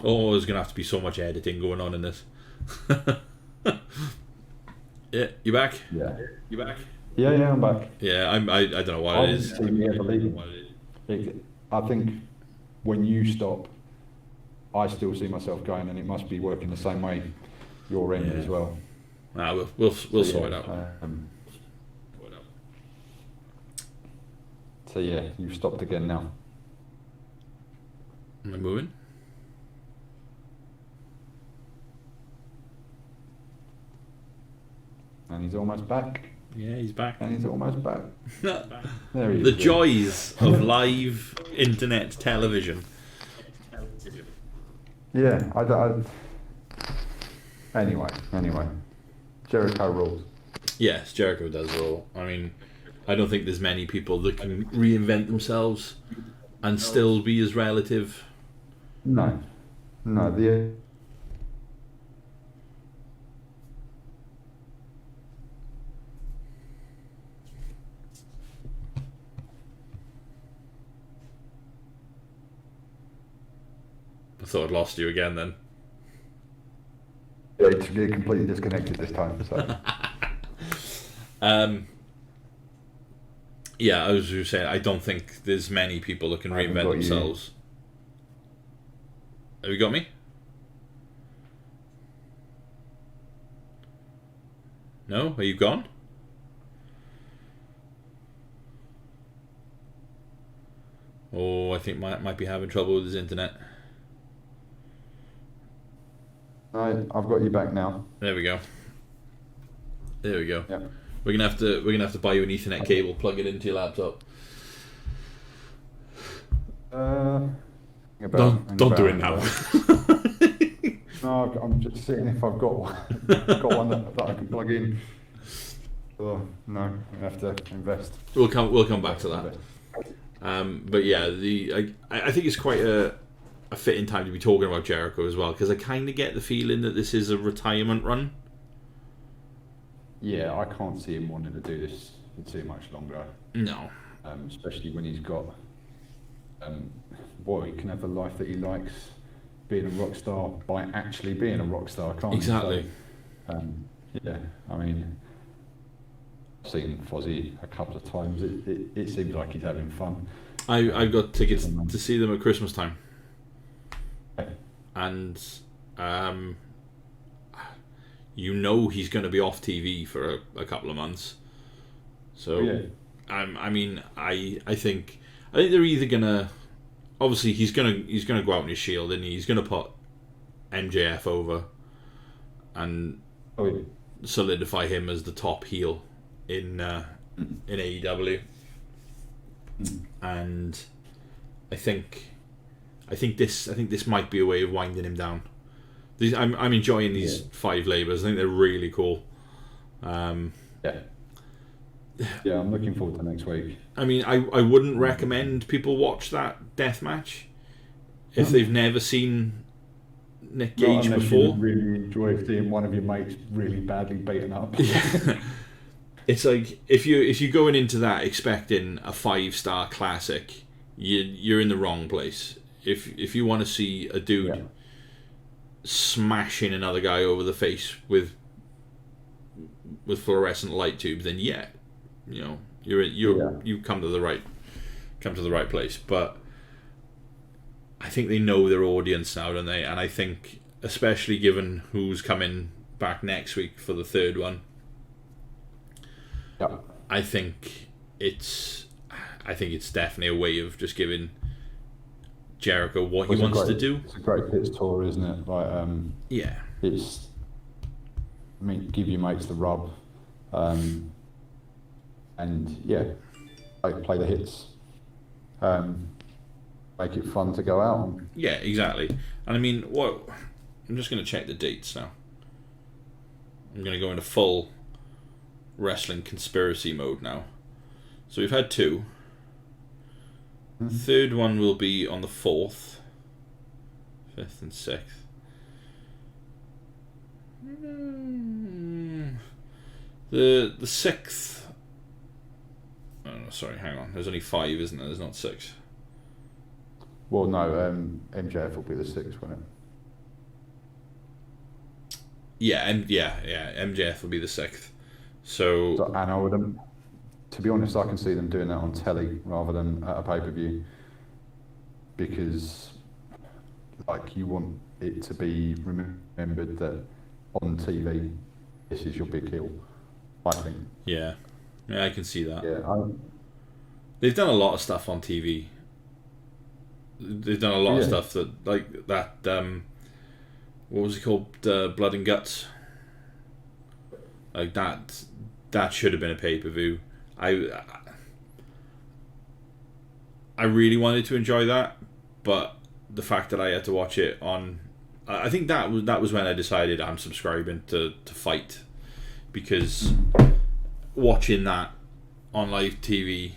Oh, there's gonna have to be so much editing going on in this. Yeah, you back? Yeah. You back? Yeah, I'm back. Yeah, I don't know what it is. I think when you stop, I still see myself going, and it must be working the same way your end as well. Nah, we'll sort it out. So yeah, you've stopped again now. Am I moving? And he's almost back. Yeah, he's back. And he's almost back. There he is. The joys of live internet television. Yeah, Anyway. Jericho rules. Yes, Jericho does rule. I mean, I don't think there's many people that can reinvent themselves and still be as relative. No. I thought I'd lost you again then. Yeah, it's completely disconnected this time. So. Yeah, I was just saying, I don't think there's many people that can reinvent themselves. Have you got me? No? Are you gone? Oh, I think might be having trouble with his internet. Right, I've got you back now. There we go. Yep. We're gonna have to buy you an Ethernet cable, plug it into your laptop. Don't do it now. No, I'm just seeing if I've got one. Got one that I can plug in. Oh, no, I have to invest. We'll come back to that. But yeah, I think it's quite a fitting time to be talking about Jericho as well, because I kind of get the feeling that this is a retirement run. Yeah, I can't see him wanting to do this for too much longer. No. Especially when he's got... he can have the life that he likes, being a rock star by actually being a rock star, can't exactly. he? So, yeah, I mean, I've seen Fozzy a couple of times. It seems like he's having fun. I've got tickets to see them at Christmas time. Okay. And he's going to be off TV for a couple of months. So yeah. I think they're either gonna, obviously he's gonna go out in his shield, and he's gonna put MJF over and solidify him as the top heel in AEW. And I think this might be a way of winding him down. I'm enjoying these 5 labours. I think they're really cool. Yeah, I'm looking forward to next week. I mean, I wouldn't recommend people watch that death match if they've never seen Nick Gage before. You really enjoy seeing one of your mates really badly beaten up. It's like if you're going into that expecting a 5-star classic, you're in the wrong place. If you want to see a dude smashing another guy over the face with fluorescent light tubes, then you've come to the right place. But I think they know their audience now, don't they? And I think, especially given who's coming back next week for the 3rd one, I think it's definitely a way of just giving Jericho what he wants to do. It's a great pits tour, isn't it? Like, it's, I mean, give your mates the rub, and play the hits, make it fun to go out on. Yeah, exactly. And I mean, I'm just going to check the dates now. I'm going to go into full wrestling conspiracy mode now. So we've had 2. The 3rd one will be on the 4th, 5th and 6th. The 6th. Oh, no, sorry, hang on. There's only 5, isn't there? There's not 6. Well, no. MJF will be the 6th, won't it? Yeah, MJF will be the 6th. So and I would, to be honest, I can see them doing that on telly rather than at a pay-per-view, because, like, you want it to be remembered that on TV, this is your big heel, I think. Yeah, I can see that. Yeah, they've done a lot of stuff on TV. They've done a lot of stuff that, like that. What was it called? Blood and Guts. Like that. That should have been a pay-per-view. I really wanted to enjoy that, but the fact that I had to watch it on, I think that was when I decided I'm subscribing to Fight, because watching that on live TV,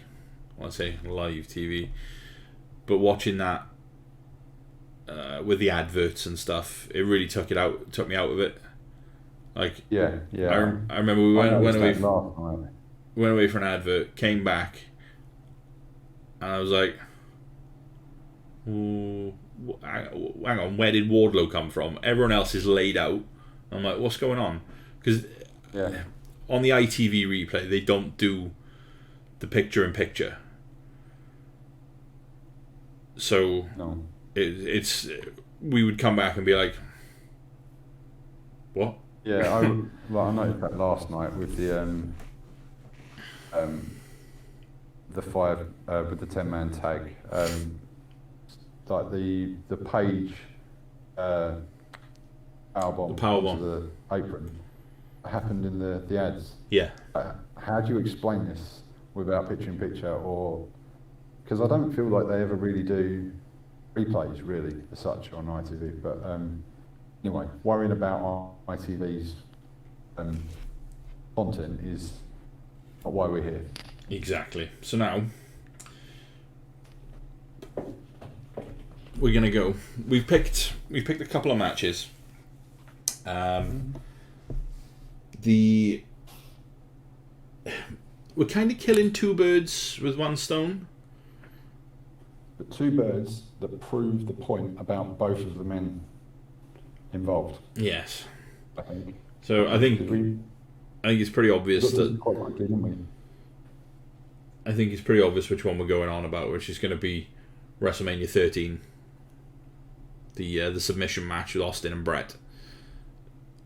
I say live TV, but watching that with the adverts and stuff, it really took me out of it. Like, yeah. I remember we went away for an advert, came back, and I was like, ooh, hang on, where did Wardlow come from? Everyone else is laid out. I'm like, what's going on? Because on the ITV replay, they don't do the picture-in-picture. So it's we would come back and be like, what? Yeah, I noticed that last night with the 5 with the 10-man tag. Like the Page powerbomb to the apron happened in the ads. Yeah. How do you explain this without picture-in-picture? Or because I don't feel like they ever really do replays really as such on ITV, but anyway, worrying about ITV's content is not why we're here. Exactly. So now we're gonna go. We've picked a couple of matches. We're kind of killing 2 birds with 1 stone. But 2 birds that prove the point about both of the men involved. Yes. I think. So I think it's pretty obvious that. Quite quickly, didn't we? I think it's pretty obvious which one we're going on about, which is going to be WrestleMania 13, the submission match with Austin and Bret,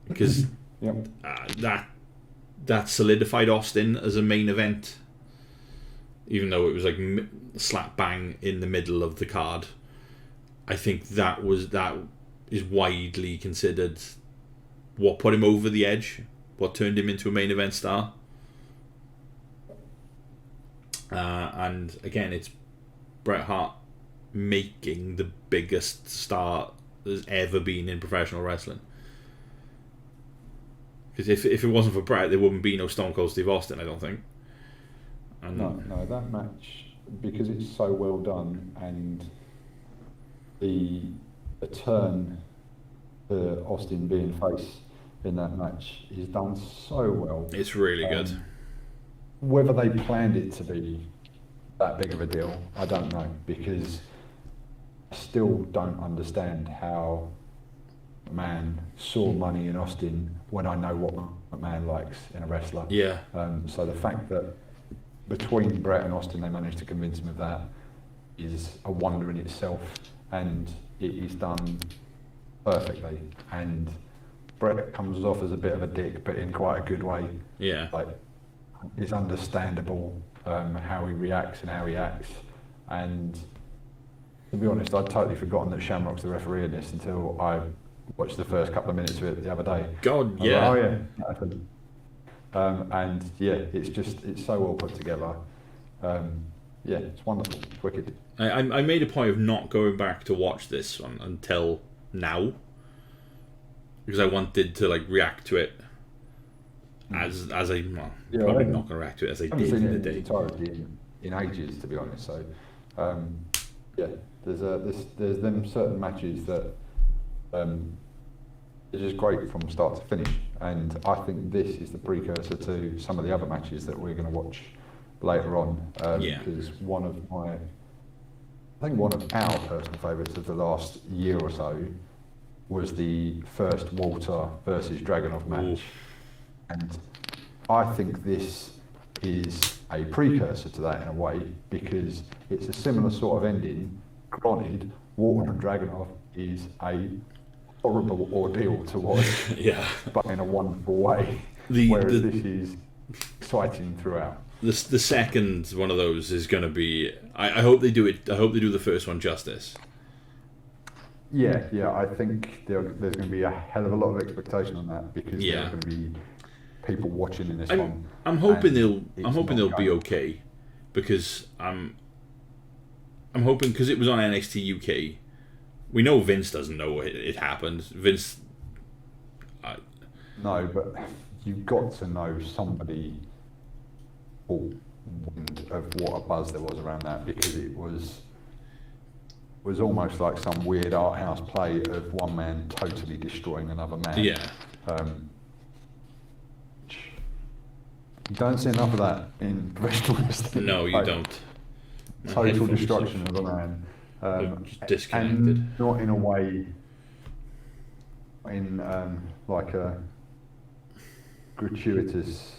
because that solidified Austin as a main event, even though it was like slap bang in the middle of the card. I think that is widely considered what put him over the edge, what turned him into a main event star. And again, it's Bret Hart making the biggest star there's ever been in professional wrestling. Because if it wasn't for Bret, there wouldn't be no Stone Cold Steve Austin, I don't think. And no, that match, because it's so well done, and the turn for Austin being face in that match is done so well. It's really good. Whether they planned it to be that big of a deal, I don't know, because I still don't understand how McMahon saw money in Austin when I know what McMahon likes in a wrestler. Yeah. So the fact that between Bret and Austin they managed to convince him of that is a wonder in itself, and it is done perfectly. And Bret comes off as a bit of a dick, but in quite a good way. Yeah. Like, it's understandable how he reacts and how he acts. And to be honest, I'd totally forgotten that Shamrock's the referee in this until I watched the first couple of minutes of it the other day. God, yeah. Like, oh yeah. And yeah, it's so well put together. Yeah, it's wonderful. It's wicked. I made a point of not going back to watch this one until now, because I wanted to like react to it as I probably not going to react to it as I did in the day. Entirely in ages, to be honest. So yeah, there's them certain matches that are just great from start to finish, and I think this is the precursor to some of the other matches that we're going to watch later on. Because one of our personal favourites of the last year or so was the first Walter versus Dragunov match. Ooh. And I think this is a precursor to that in a way, because it's a similar sort of ending. Granted, Walter and Dragunov is a horrible ordeal to watch, yeah, but in a wonderful way. Whereas this is exciting throughout. The second one of those is going to be. I hope they do it. I hope they do the first one justice. Yeah. I think there's going to be a hell of a lot of expectation on that, because there's going to be people watching in this one. I'm hoping they'll be okay, because I'm hoping, because it was on NXT UK. We know Vince doesn't know it happened. Vince. No, but you've got to know somebody of what a buzz there was around that, because it was almost like some weird art house play of one man totally destroying another man. Yeah. You don't see enough of that in professional wrestling. No, you don't. Total destruction of a man. Disconnected. And not in a way, like a gratuitous,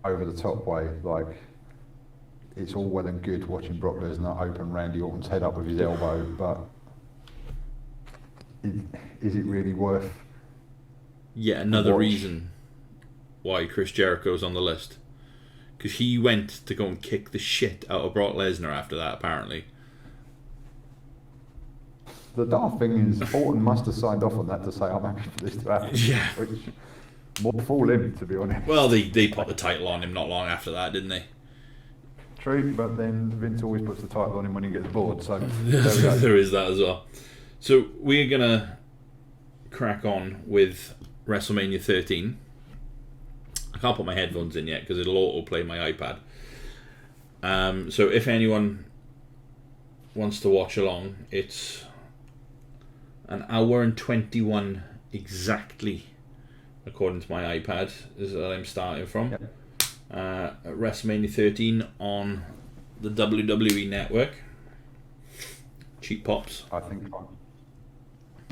over the top way. Like, it's all well and good watching Brock Lesnar open Randy Orton's head up with his elbow, but is it really worth? Yet another reason why Chris Jericho's on the list, because he went to go and kick the shit out of Brock Lesnar after that, apparently. The daft thing is, Orton must have signed off on that to say, I'm happy for this to happen. Yeah. Which, more fool him, to be honest. Well, they put the title on him not long after that, didn't they? True, but then Vince always puts the title on him when he gets bored, so there we go. There is that as well. So we're going to crack on with WrestleMania 13. I can't put my headphones in yet because it'll auto-play my iPad. So if anyone wants to watch along, it's an hour and 21 exactly, according to my iPad, is that I'm starting from. Yep. WrestleMania 13 on the WWE Network. Cheap pops. I think I'm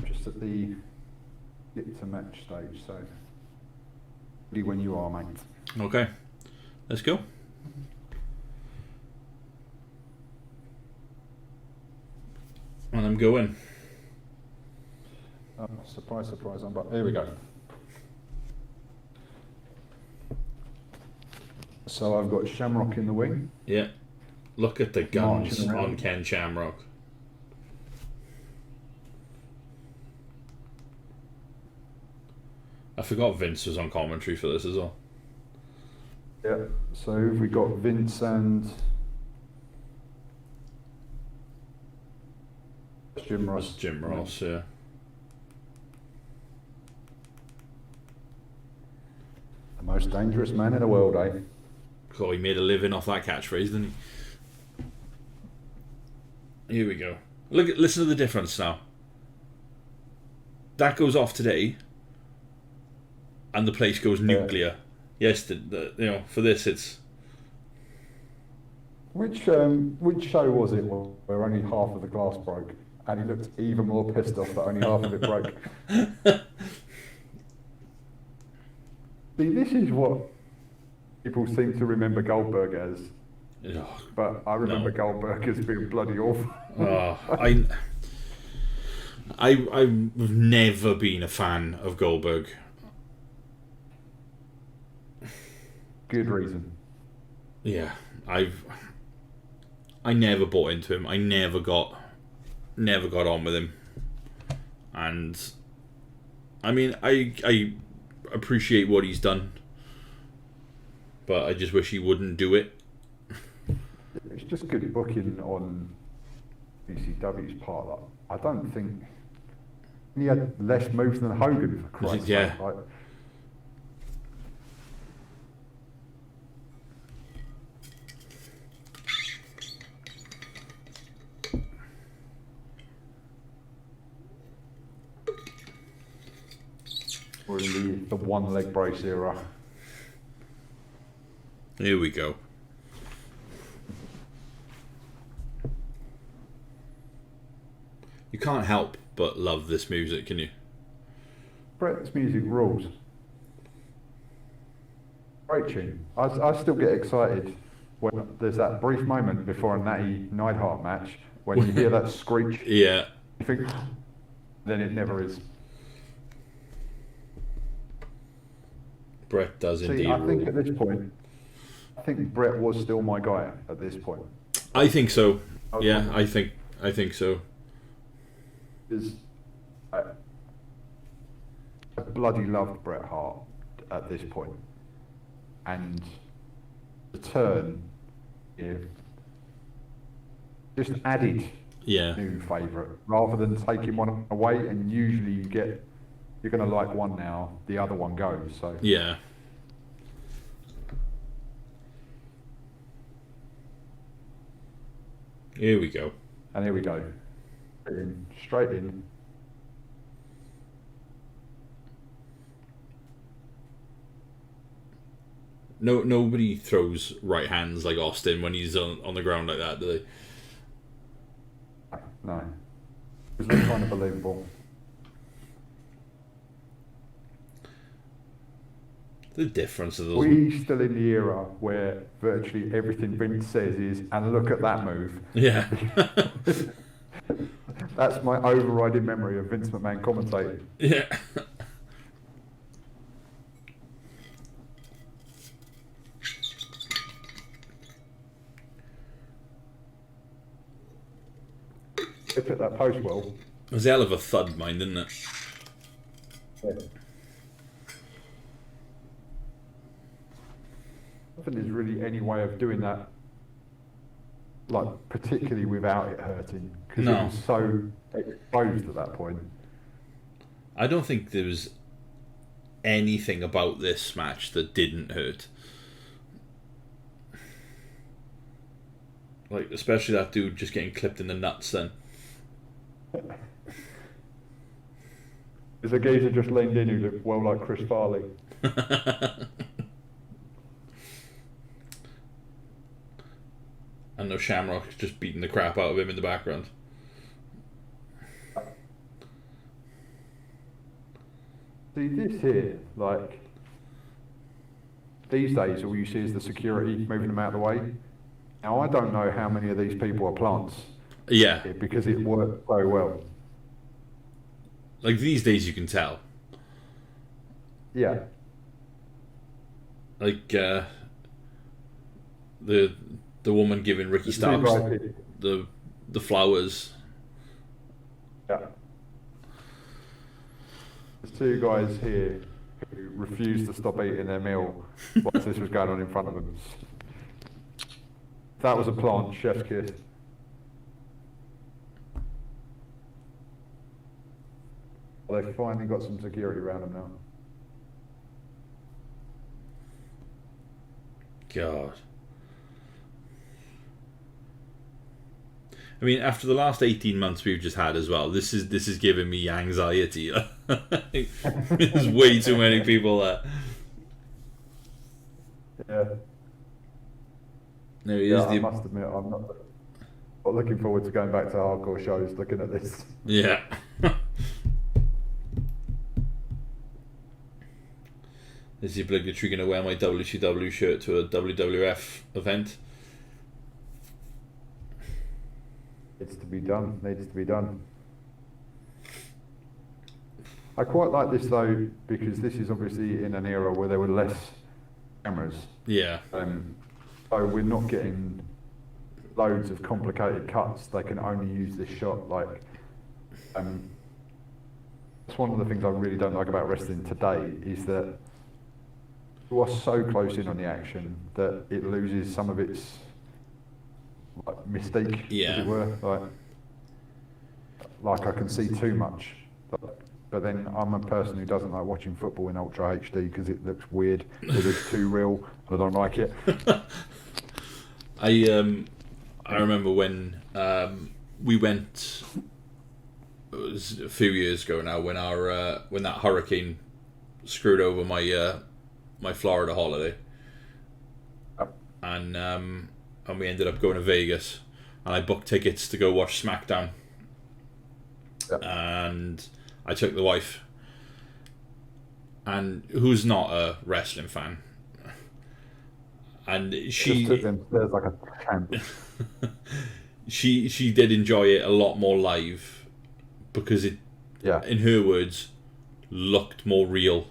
just at the get to match stage, so ready when you are, mate. Okay, let's go. And I'm going. Surprise, surprise, here we go. So I've got Shamrock in the wing. Yeah. Look at the guns on Ken Shamrock. I forgot Vince was on commentary for this as well. Yeah, so we got Vince and Jim Ross. That's Jim Ross, yeah. The most dangerous man in the world, eh? So he made a living off that catchphrase, didn't he? Here we go. Listen to the difference now. That goes off today, and the place goes nuclear. Yes, for this it's. Which show was it where only half of the glass broke, and he looked even more pissed off that only half of it broke? See, this is what people seem to remember Goldberg as. Oh, but I remember Goldberg as being bloody awful. I've never been a fan of Goldberg. Good reason. Yeah, I never bought into him. I never got on with him. And I mean, I appreciate what he's done, but I just wish he wouldn't do it. It's just good booking on ECW's part. Like, I don't think he had less moves than Hogan, for Christ's sake. Like, we're in the one leg brace era. Here we go. You can't help but love this music, can you? Bret's music rules. Great tune. I still get excited when there's that brief moment before a Natty Neidhart match when you hear that screech. Yeah. You think, then it never is. Bret does indeed. I think at this point, I think Bret was still my guy at this point. I think so. Yeah, I think so. Because I bloody loved Bret Hart at this point, and the turn just added new favourite rather than taking one away. And usually you're going to like one now, the other one goes. So yeah. Here we go. And here we go. Straight in. Nobody throws right hands like Austin when he's on the ground like that, do they? No. It was kind of believable. The difference of those. We're still in the era where virtually everything Vince says is, and look at that move. Yeah. That's my overriding memory of Vince McMahon commentating. Yeah. They put that post well. It was a hell of a thud, mind, didn't it? Yeah. I don't think there's really any way of doing that, like particularly without it hurting, because it was so exposed at that point. I don't think there was anything about this match that didn't hurt. Like, especially that dude just getting clipped in the nuts then. There's a geezer just leaned in who looked well like Chris Farley. And no Shamrock just beating the crap out of him in the background. See, this here, like, these days all you see is the security moving them out of the way. Now, I don't know how many of these people are plants. Yeah. Because it worked so well. Like, these days you can tell. Yeah. Like, the woman giving Ricky Starks the flowers. Yeah. There's two guys here who refused to stop eating their meal whilst this was going on in front of them. That was a plant, chef's kiss. They've finally got some security around them now. God. I mean, after the last 18 months we've just had as well, this is giving me anxiety. There's way too many people there. Yeah. No, I must admit, I'm not looking forward to going back to hardcore shows looking at this. Yeah. Is he obligatory going to wear my WCW shirt to a WWF event? Needs to be done. Needs to be done. I quite like this though, because this is obviously in an era where there were less cameras. Yeah. So we're not getting loads of complicated cuts. They can only use this shot. Like, it's one of the things I really don't like about wrestling today is that you are so close in on the action that it loses some of its like mystique, as it were. Like I can see too much, but then I'm a person who doesn't like watching football in Ultra HD because it looks weird. It looks too real. I don't like it. I remember when we went. It was a few years ago now when when that hurricane screwed over my Florida holiday, and we ended up going to Vegas, and I booked tickets to go watch SmackDown, and I took the wife, and who's not a wrestling fan, and she just took them stairs like a champ. she did enjoy it a lot more live because it, in her words, looked more real.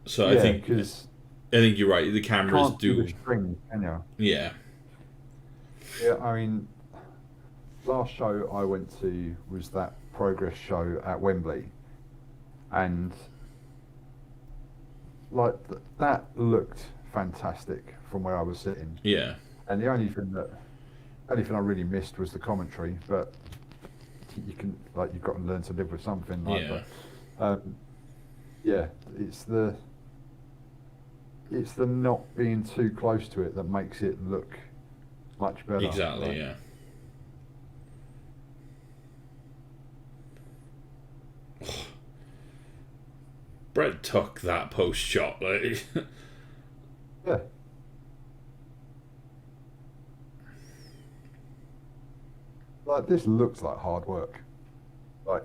So I think you're right. The cameras do. The string, can you? Yeah. Yeah, I mean, last show I went to was that Progress show at Wembley, and like that looked fantastic from where I was sitting. Yeah. And the only thing I really missed was the commentary, but you've got to learn to live with something. It's the not being too close to it that makes it look much better. Exactly, yeah. Bret took that post shot, like. Yeah. Like, this looks like hard work. Like,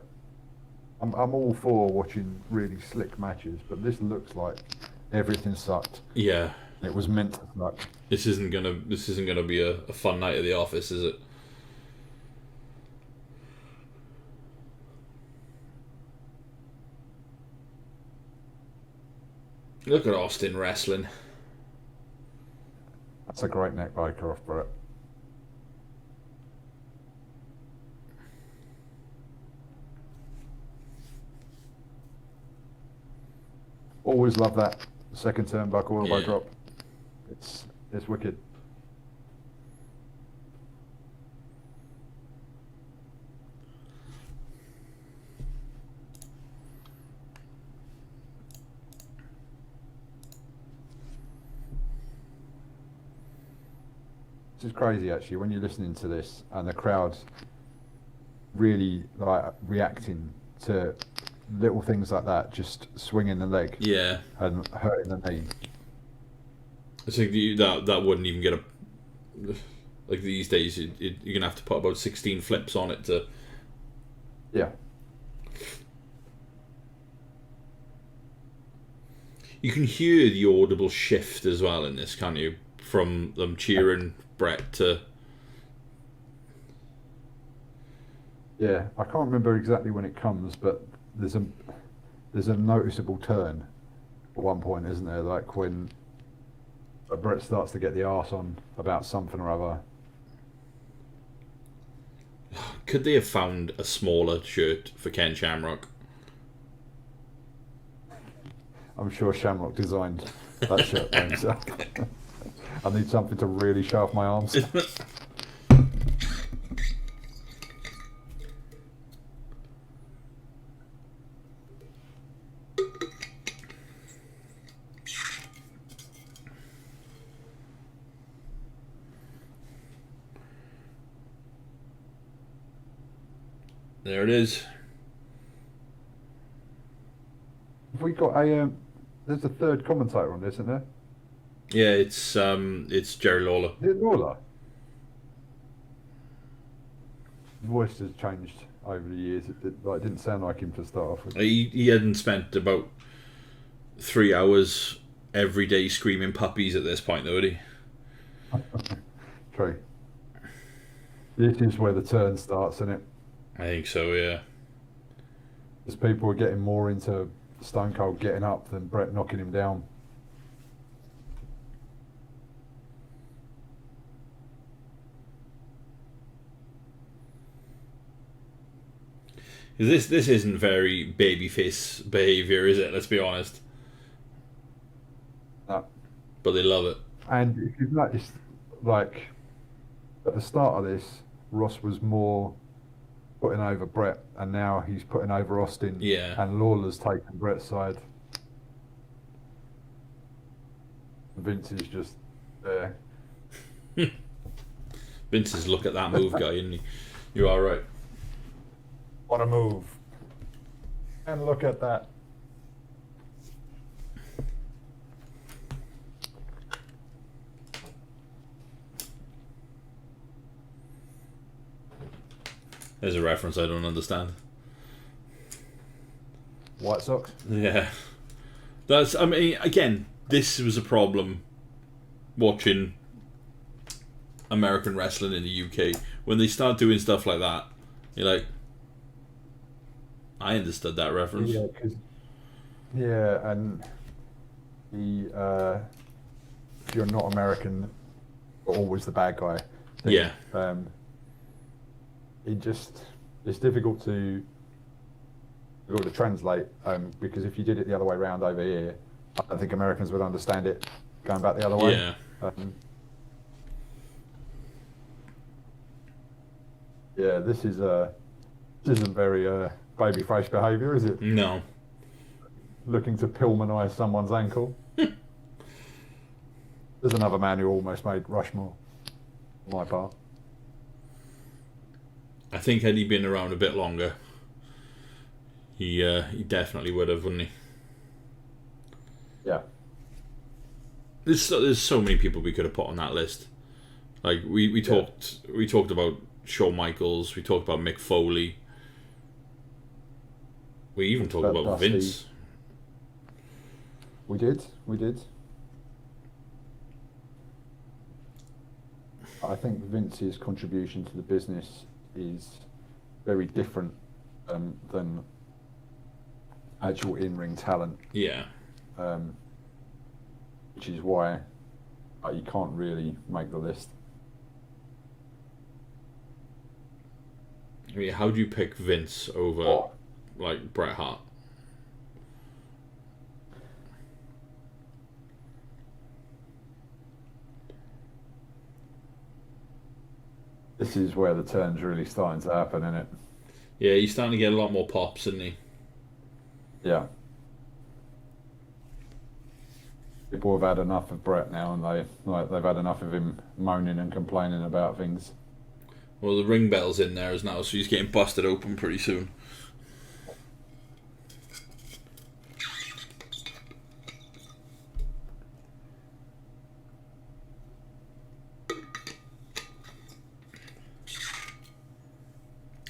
I'm all for watching really slick matches, but this looks like everything sucked. Yeah. It was meant to suck. This isn't gonna be a fun night at the office, is it? Look at Austin wrestling. That's a great neck breaker off Bret. Always love that second turnbuckle elbow drop. It's wicked. This is crazy actually when you're listening to this and the crowd's really like reacting to little things like that, just swinging the leg, and hurting the knee. I think that wouldn't even get a, like these days you're gonna have to put about 16 flips on it to. Yeah. You can hear the audible shift as well in this, can't you? From them cheering Bret to. Yeah, I can't remember exactly when it comes, but there's a noticeable turn at one point, isn't there? Like when Bret starts to get the arse on about something or other. Could they have found a smaller shirt for Ken Shamrock? I'm sure Shamrock designed that shirt by himself. I need something to really show off my arms. There it is. Have we got a? There's a third commentator on this, isn't there? Yeah, it's Jerry Lawler. Is it Lawler? His voice has changed over the years. It didn't sound like him to start off with. He hadn't spent about 3 hours every day screaming puppies at this point, though, had he? True. This is where the turn starts, isn't it? I think so, yeah. As people are getting more into Stone Cold getting up than Bret knocking him down. This isn't very babyface behaviour, is it? Let's be honest. No. But they love it. And if you've noticed, like, at the start of this, Ross was more putting over Bret, and now he's putting over Austin. Yeah. And Lawler's taking Bret's side. Vince is just there. Vince is look at that move guy, isn't he? You are right. What a move. And look at that. There's a reference I don't understand. White Sox? Yeah. I mean, again, this was a problem watching American wrestling in the UK. When they start doing stuff like that, you're like, I understood that reference. Yeah, and if you're not American, you're always the bad guy. Yeah. It's difficult to translate because if you did it the other way around over here, I don't think Americans would understand it going back the other way. Yeah. Yeah, this isn't very babyface behaviour, is it? No. Looking to Pillmanize someone's ankle. There's another man who almost made Rushmore, on my part. I think had he been around a bit longer, he definitely would have, wouldn't he? Yeah. There's so many people we could have put on that list. Like we talked about Shawn Michaels, we talked about Mick Foley. We even talked about Dusty. Vince. We did. I think Vince's contribution to the business is very different than actual in-ring talent. Yeah. Which is why you can't really make the list. I mean, how do you pick Vince over like Bret Hart? This is where the turn's really starting to happen, isn't it? Yeah, he's starting to get a lot more pops, isn't he? Yeah. People have had enough of Bret now, and they've had enough of him moaning and complaining about things. Well, the ring bell's in there as now, so he's getting busted open pretty soon.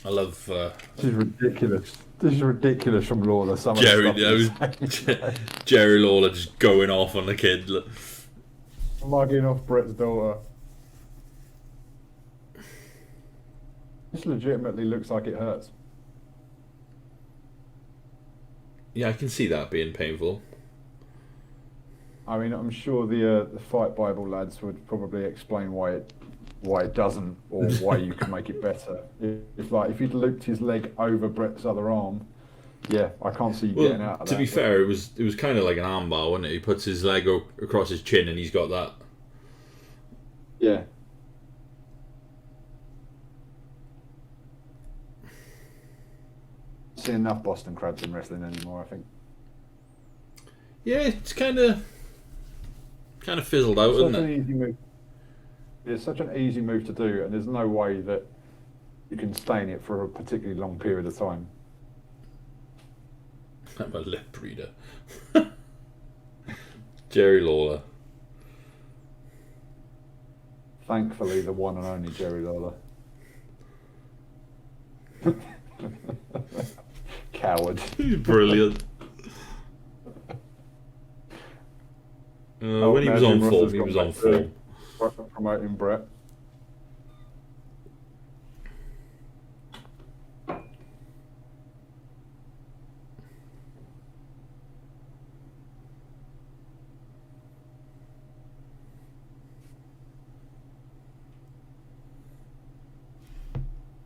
I love This is ridiculous. This is ridiculous from Lawler. Jerry Lawler just going off on the kid. Look. Mugging off Bret's daughter. This legitimately looks like it hurts. Yeah, I can see that being painful. I mean, I'm sure the Fight Bible lads would probably explain why it doesn't, or why you can make it better. If he'd looped his leg over Bret's other arm, yeah, I can't see you getting out of that. To be fair, it was kind of like an armbar, wasn't it? He puts his leg across his chin and he's got that. Yeah. See enough Boston crabs in wrestling anymore, I think. Yeah, it's kind of fizzled out, isn't it? An easy move. It's such an easy move to do, and there's no way that you can stay in it for a particularly long period of time. I'm a lip reader. Jerry Lawler. Thankfully, the one and only Jerry Lawler. Coward. He's brilliant. When he was on form, he was on form. Promoting Bret.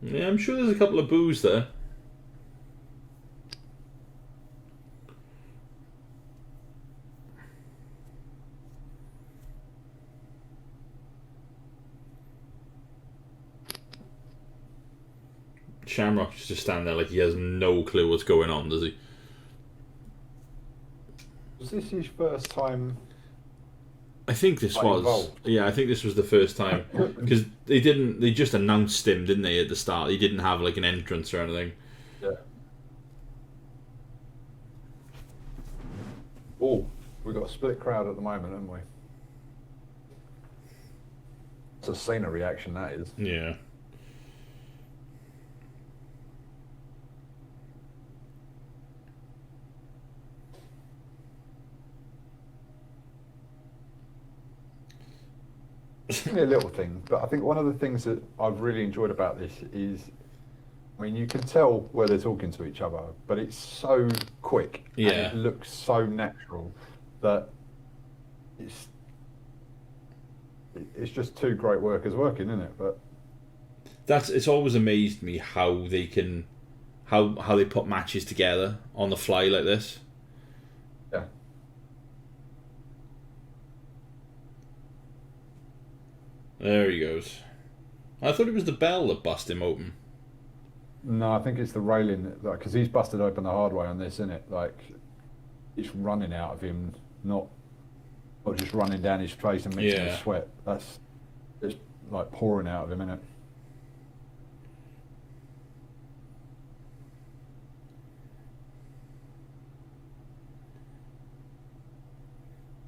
Yeah, I'm sure there's a couple of boos there. Shamrock's just standing there like he has no clue what's going on, does he? Was this his first time? I think this was. Involved? Yeah, I think this was the first time because they just announced him, didn't they, at the start? He didn't have like an entrance or anything. Yeah. Oh, we've got a split crowd at the moment, haven't we? It's a Cena reaction, that is. Yeah. It's only a little thing, but I think one of the things that I've really enjoyed about this is, I mean, you can tell where they're talking to each other, but it's so quick and it looks so natural that it's just two great workers working, isn't it? But it's always amazed me how they can how they put matches together on the fly like this. Yeah. There he goes. I thought it was the bell that busted him open. No, I think it's the railing, because he's busted open the hard way on this, isn't it? Like, it's running out of him, not just running down his face and mixing with sweat. It's like pouring out of him, isn't it?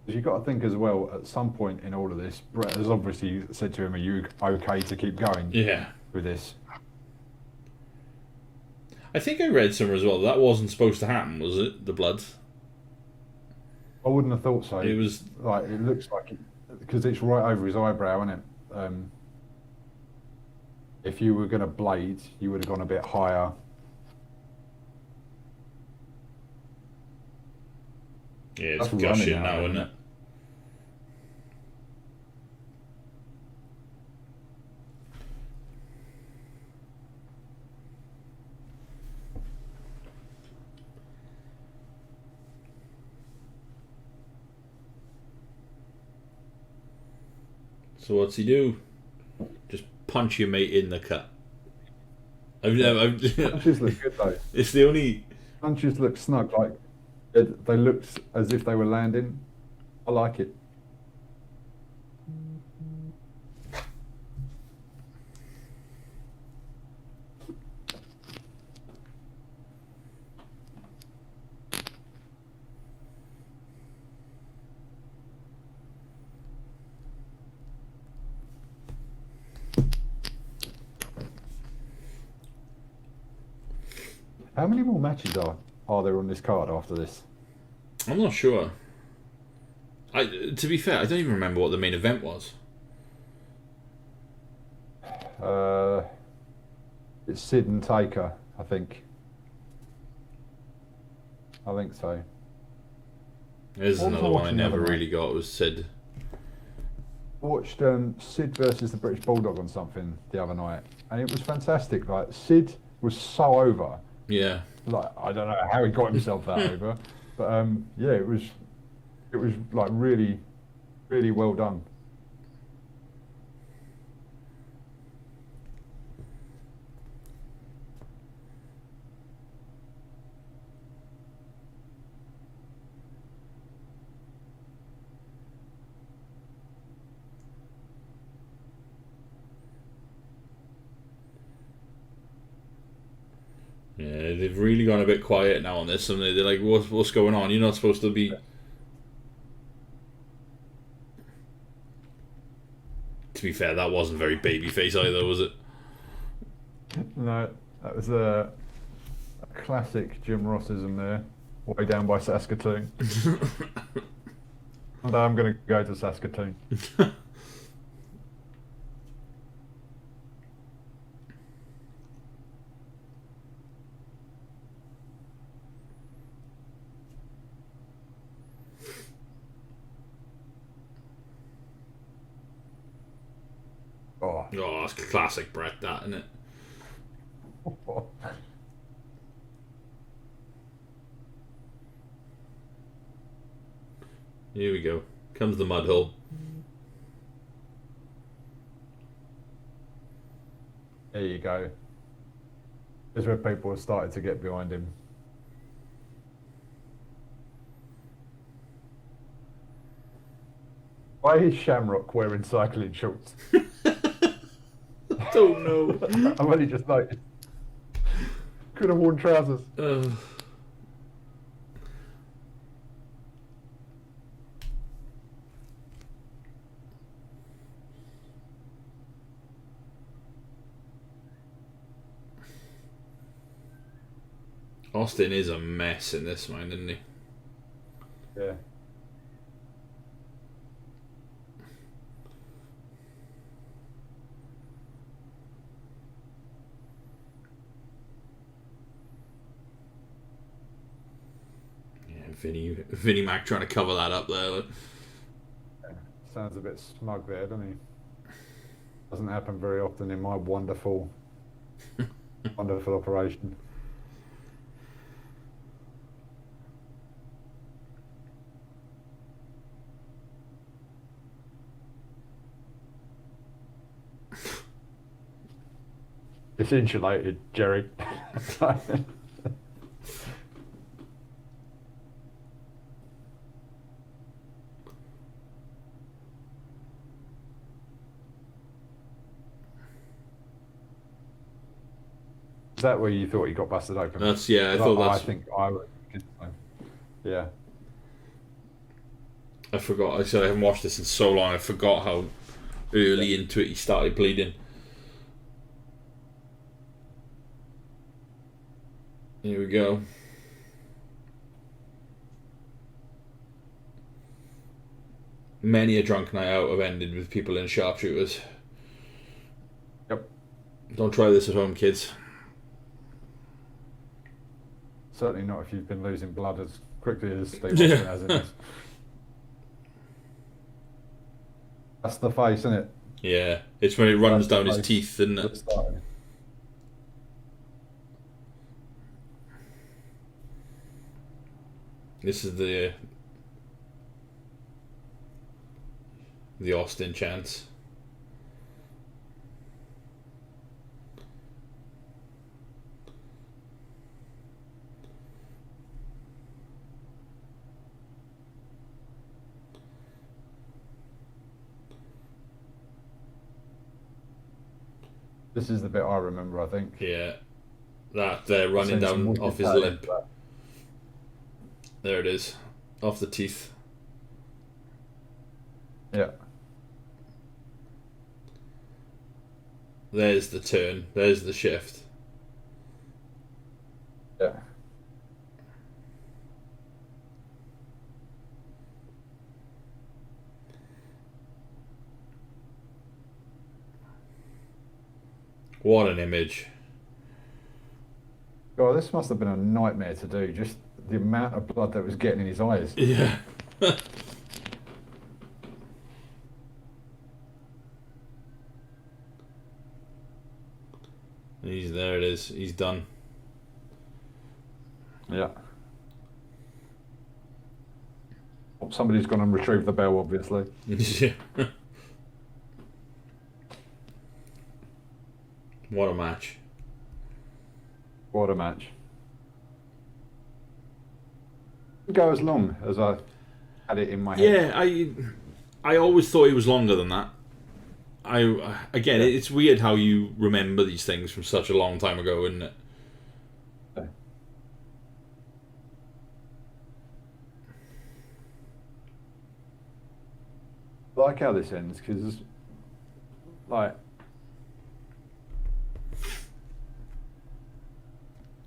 You've got to think as well, at some point in all of this, Bret has obviously said to him, are you okay to keep going with this? I think I read somewhere as well, that wasn't supposed to happen, was it? The blood? I wouldn't have thought so. It was... like, it looks like it, because it's right over his eyebrow, isn't it? If you were going to blade, you would have gone a bit higher. Yeah, it's gushing now, isn't it? So what's he do? Just punch your mate in the cut. Punches look good though. It's the only... Punches look snug, like they looked as if they were landing. I like it. How many more matches are there on this card after this? I'm not sure. To be fair, I don't even remember what the main event was. It's Sid and Taker, I think. I think so. There's another one I never really got. It was Sid. I watched Sid versus the British Bulldog on something the other night, and it was fantastic. Like, Sid was so over. Yeah. Like, I don't know how he got himself that over, but yeah, it was like really, really well done. they've really gone a bit quiet now on this, and they're like, what's going on? You're not supposed to be... To be fair, that wasn't very babyface either, was it? No, that was a classic Jim Rossism there, way down by Saskatoon. And I'm going to go to Saskatoon. Oh, it's classic Bret, that, isn't it? Here we go. Comes the mud hole. There you go. Here's where people have started to get behind him. Why is Shamrock wearing cycling shorts? I don't know. I've only just noticed. Could have worn trousers. Austin is a mess in this one, isn't he? Yeah. Vinnie Mac trying to cover that up there. Sounds a bit smug there, doesn't he? Doesn't happen very often in my wonderful, wonderful operation. It's insulated, Jerry. Is that where you thought you got busted open? I thought that's... I think I would. Yeah. I forgot. I said I haven't watched this in so long. I forgot how early into it he started bleeding. Here we go. Many a drunk night out have ended with people in sharpshooters. Yep. Don't try this at home, kids. Certainly not if you've been losing blood as quickly as Steve Austin has in this. That's the face, isn't it? Yeah, it's when it runs down his teeth, isn't it? This is the Austin chance. This is the bit I remember, I think. Yeah, that there running down off his lip. There it is, off the teeth. Yeah. There's the turn. There's the shift. Yeah. What an image. God, this must have been a nightmare to do, just the amount of blood that was getting in his eyes. Yeah. There it is. He's done. Yeah. Oh, somebody's gone and retrieved the bell, obviously. Yeah. What a match. What a match. Go as long as I had it in my head. Yeah, I always thought it was longer than that. It's weird how you remember these things from such a long time ago, isn't it? I like how this ends because, like,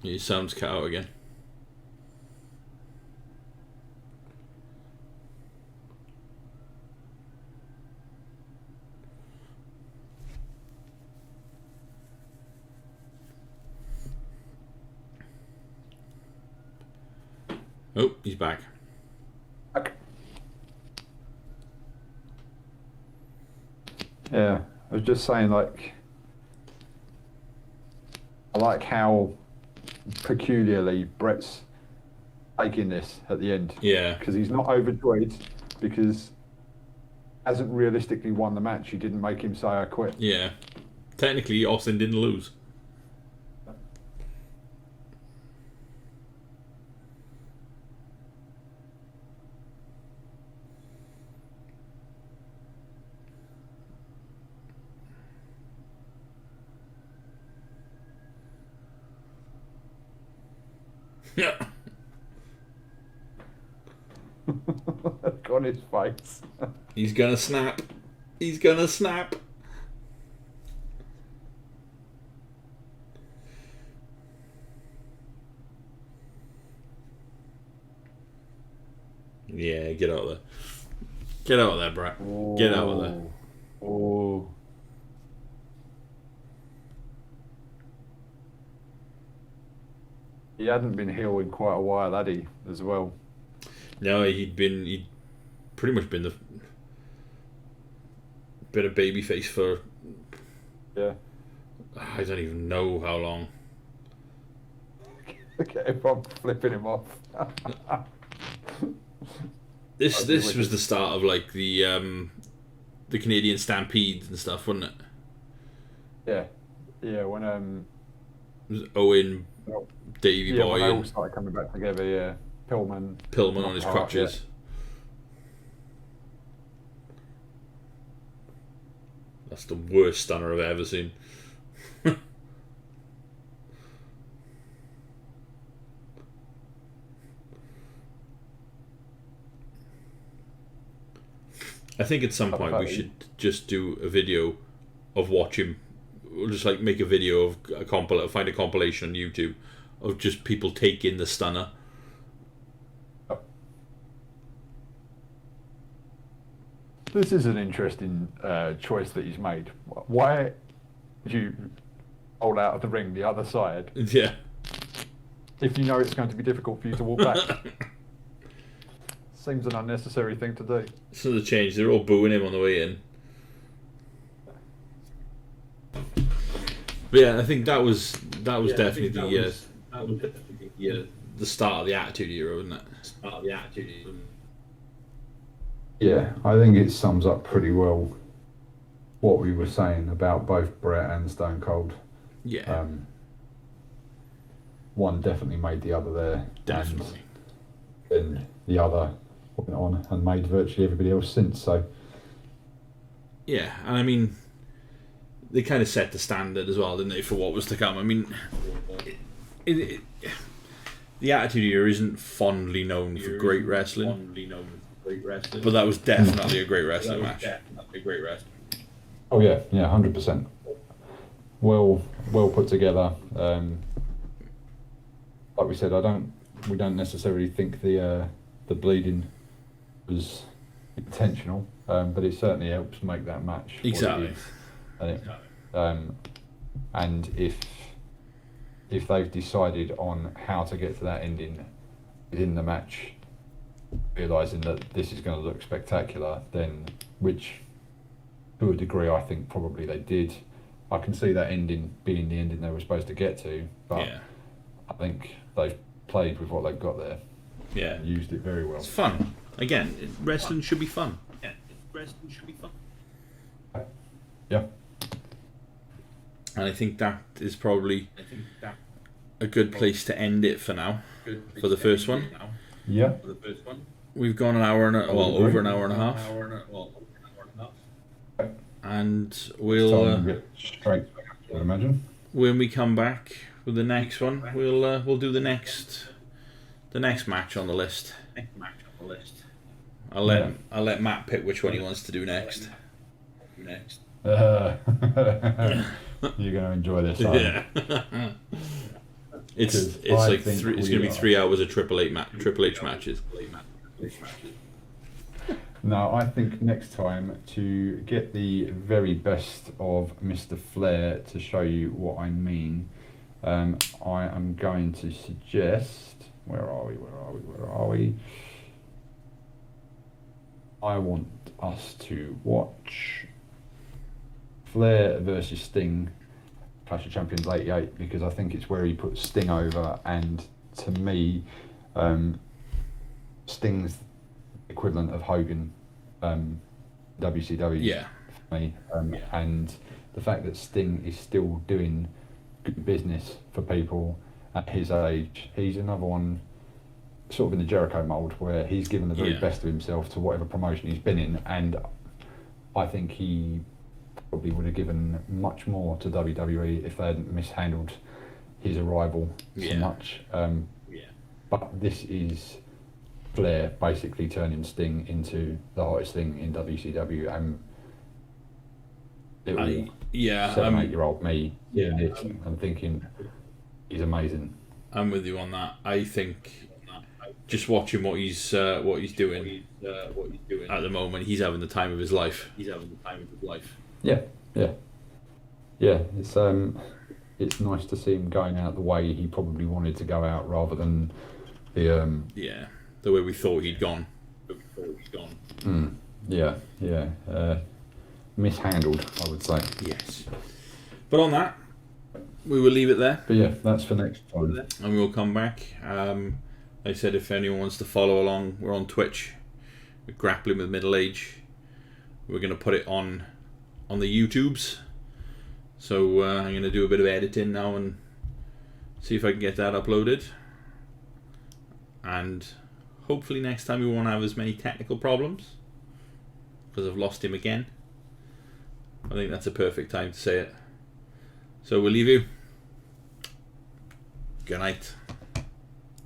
Your sound's cut out again. Oh, he's back. okay. Yeah, I was just saying, like, I like how peculiarly Bret's taking this at the end. Yeah. Because he's not overjoyed because hasn't realistically won the match. He didn't make him say I quit. Yeah. Technically, Austin didn't lose. Yeah. Look on his face. He's gonna snap. He's gonna snap. Yeah, get out of there. Get out of there, Bret. Get out of there. Oh. He hadn't been heel in quite a while, had he, as well? No, he'd pretty much been the bit of babyface for, Yeah. I don't even know how long. Look at him, I'm flipping him off. This was the start of like the Canadian Stampede and stuff, wasn't it? Yeah. Yeah, when It was Owen, Davey yeah, Boy, when they all and started coming back together, yeah. Pillman on his Hart, crutches. That's the worst stunner I've ever seen. I think at some point we should just do a video of watching. We'll just like make a video of find a compilation on YouTube of just people taking the stunner. This is an interesting choice that he's made. Why did you hold out of the ring the other side Yeah. if you know it's going to be difficult for you to walk back? Seems an unnecessary thing to do. So the change, they're all booing him on the way in. But yeah, I think that was definitely the start of the Attitude Era, wasn't it? Start of the Attitude Era. Yeah, I think it sums up pretty well what we were saying about both Bret and Stone Cold. Yeah. One definitely made the other there. Definitely. And then the other went on and made virtually everybody else since. So Yeah, and I mean, they kind of set the standard as well, didn't they, for what was to come? I mean, the Attitude Era isn't fondly known for great wrestling, but that was definitely a great wrestling match. oh yeah, 100%. Well put together. Like we said, we don't necessarily think the bleeding was intentional, but it certainly helps make that match Exactly. And if they've decided on how to get to that ending within the match, realising that this is going to look spectacular, then, which to a degree I think probably they did, I can see that ending being the ending they were supposed to get to, but Yeah. I think they've played with what they've got there. Yeah. And used it very well. It's fun. Again, wrestling should be fun. Yeah, wrestling should be fun. Yeah. And I think that is probably a good place to end it for now, for the first one. Yeah. We've gone an hour and over an hour and a half. And we'll get straight back, I imagine. when we come back with the next one, we'll do the next match on the list. I'll let Matt pick which one he wants to do next. You're going to enjoy this. Yeah. it's like it's going to be 3 hours of Triple H matches. No, I think next time, to get the very best of Mr. Flair, to show you what I mean, I am going to suggest. Where are we? I want us to watch Flair versus Sting, Clash of Champions '88, because I think it's where he puts Sting over, and to me, Sting's equivalent of Hogan, WCW. Yeah. For me, and the fact that Sting is still doing good business for people at his age, he's another one, sort of in the Jericho mould, where he's given the very best of himself to whatever promotion he's been in, and I think he probably would have given much more to WWE if they hadn't mishandled his arrival so much. But this is Flair basically turning Sting into the hottest thing in WCW, and little 7-8-year-old me I'm thinking he's amazing. I'm with you on that. I think just watching what he's doing at the moment, he's having the time of his life. Yeah. It's nice to see him going out the way he probably wanted to go out, rather than the way we thought he'd gone. Mishandled, I would say. Yes. But on that, we will leave it there. But yeah, that's for next time. And we'll come back. Like I said, if anyone wants to follow along, we're on Twitch. We're Grappling with Middle Age. We're going to put it on the YouTubes. So I'm going to do a bit of editing now and see if I can get that uploaded. And hopefully next time we won't have as many technical problems, because I've lost him again. I think that's a perfect time to say it. So we'll leave you. Good night.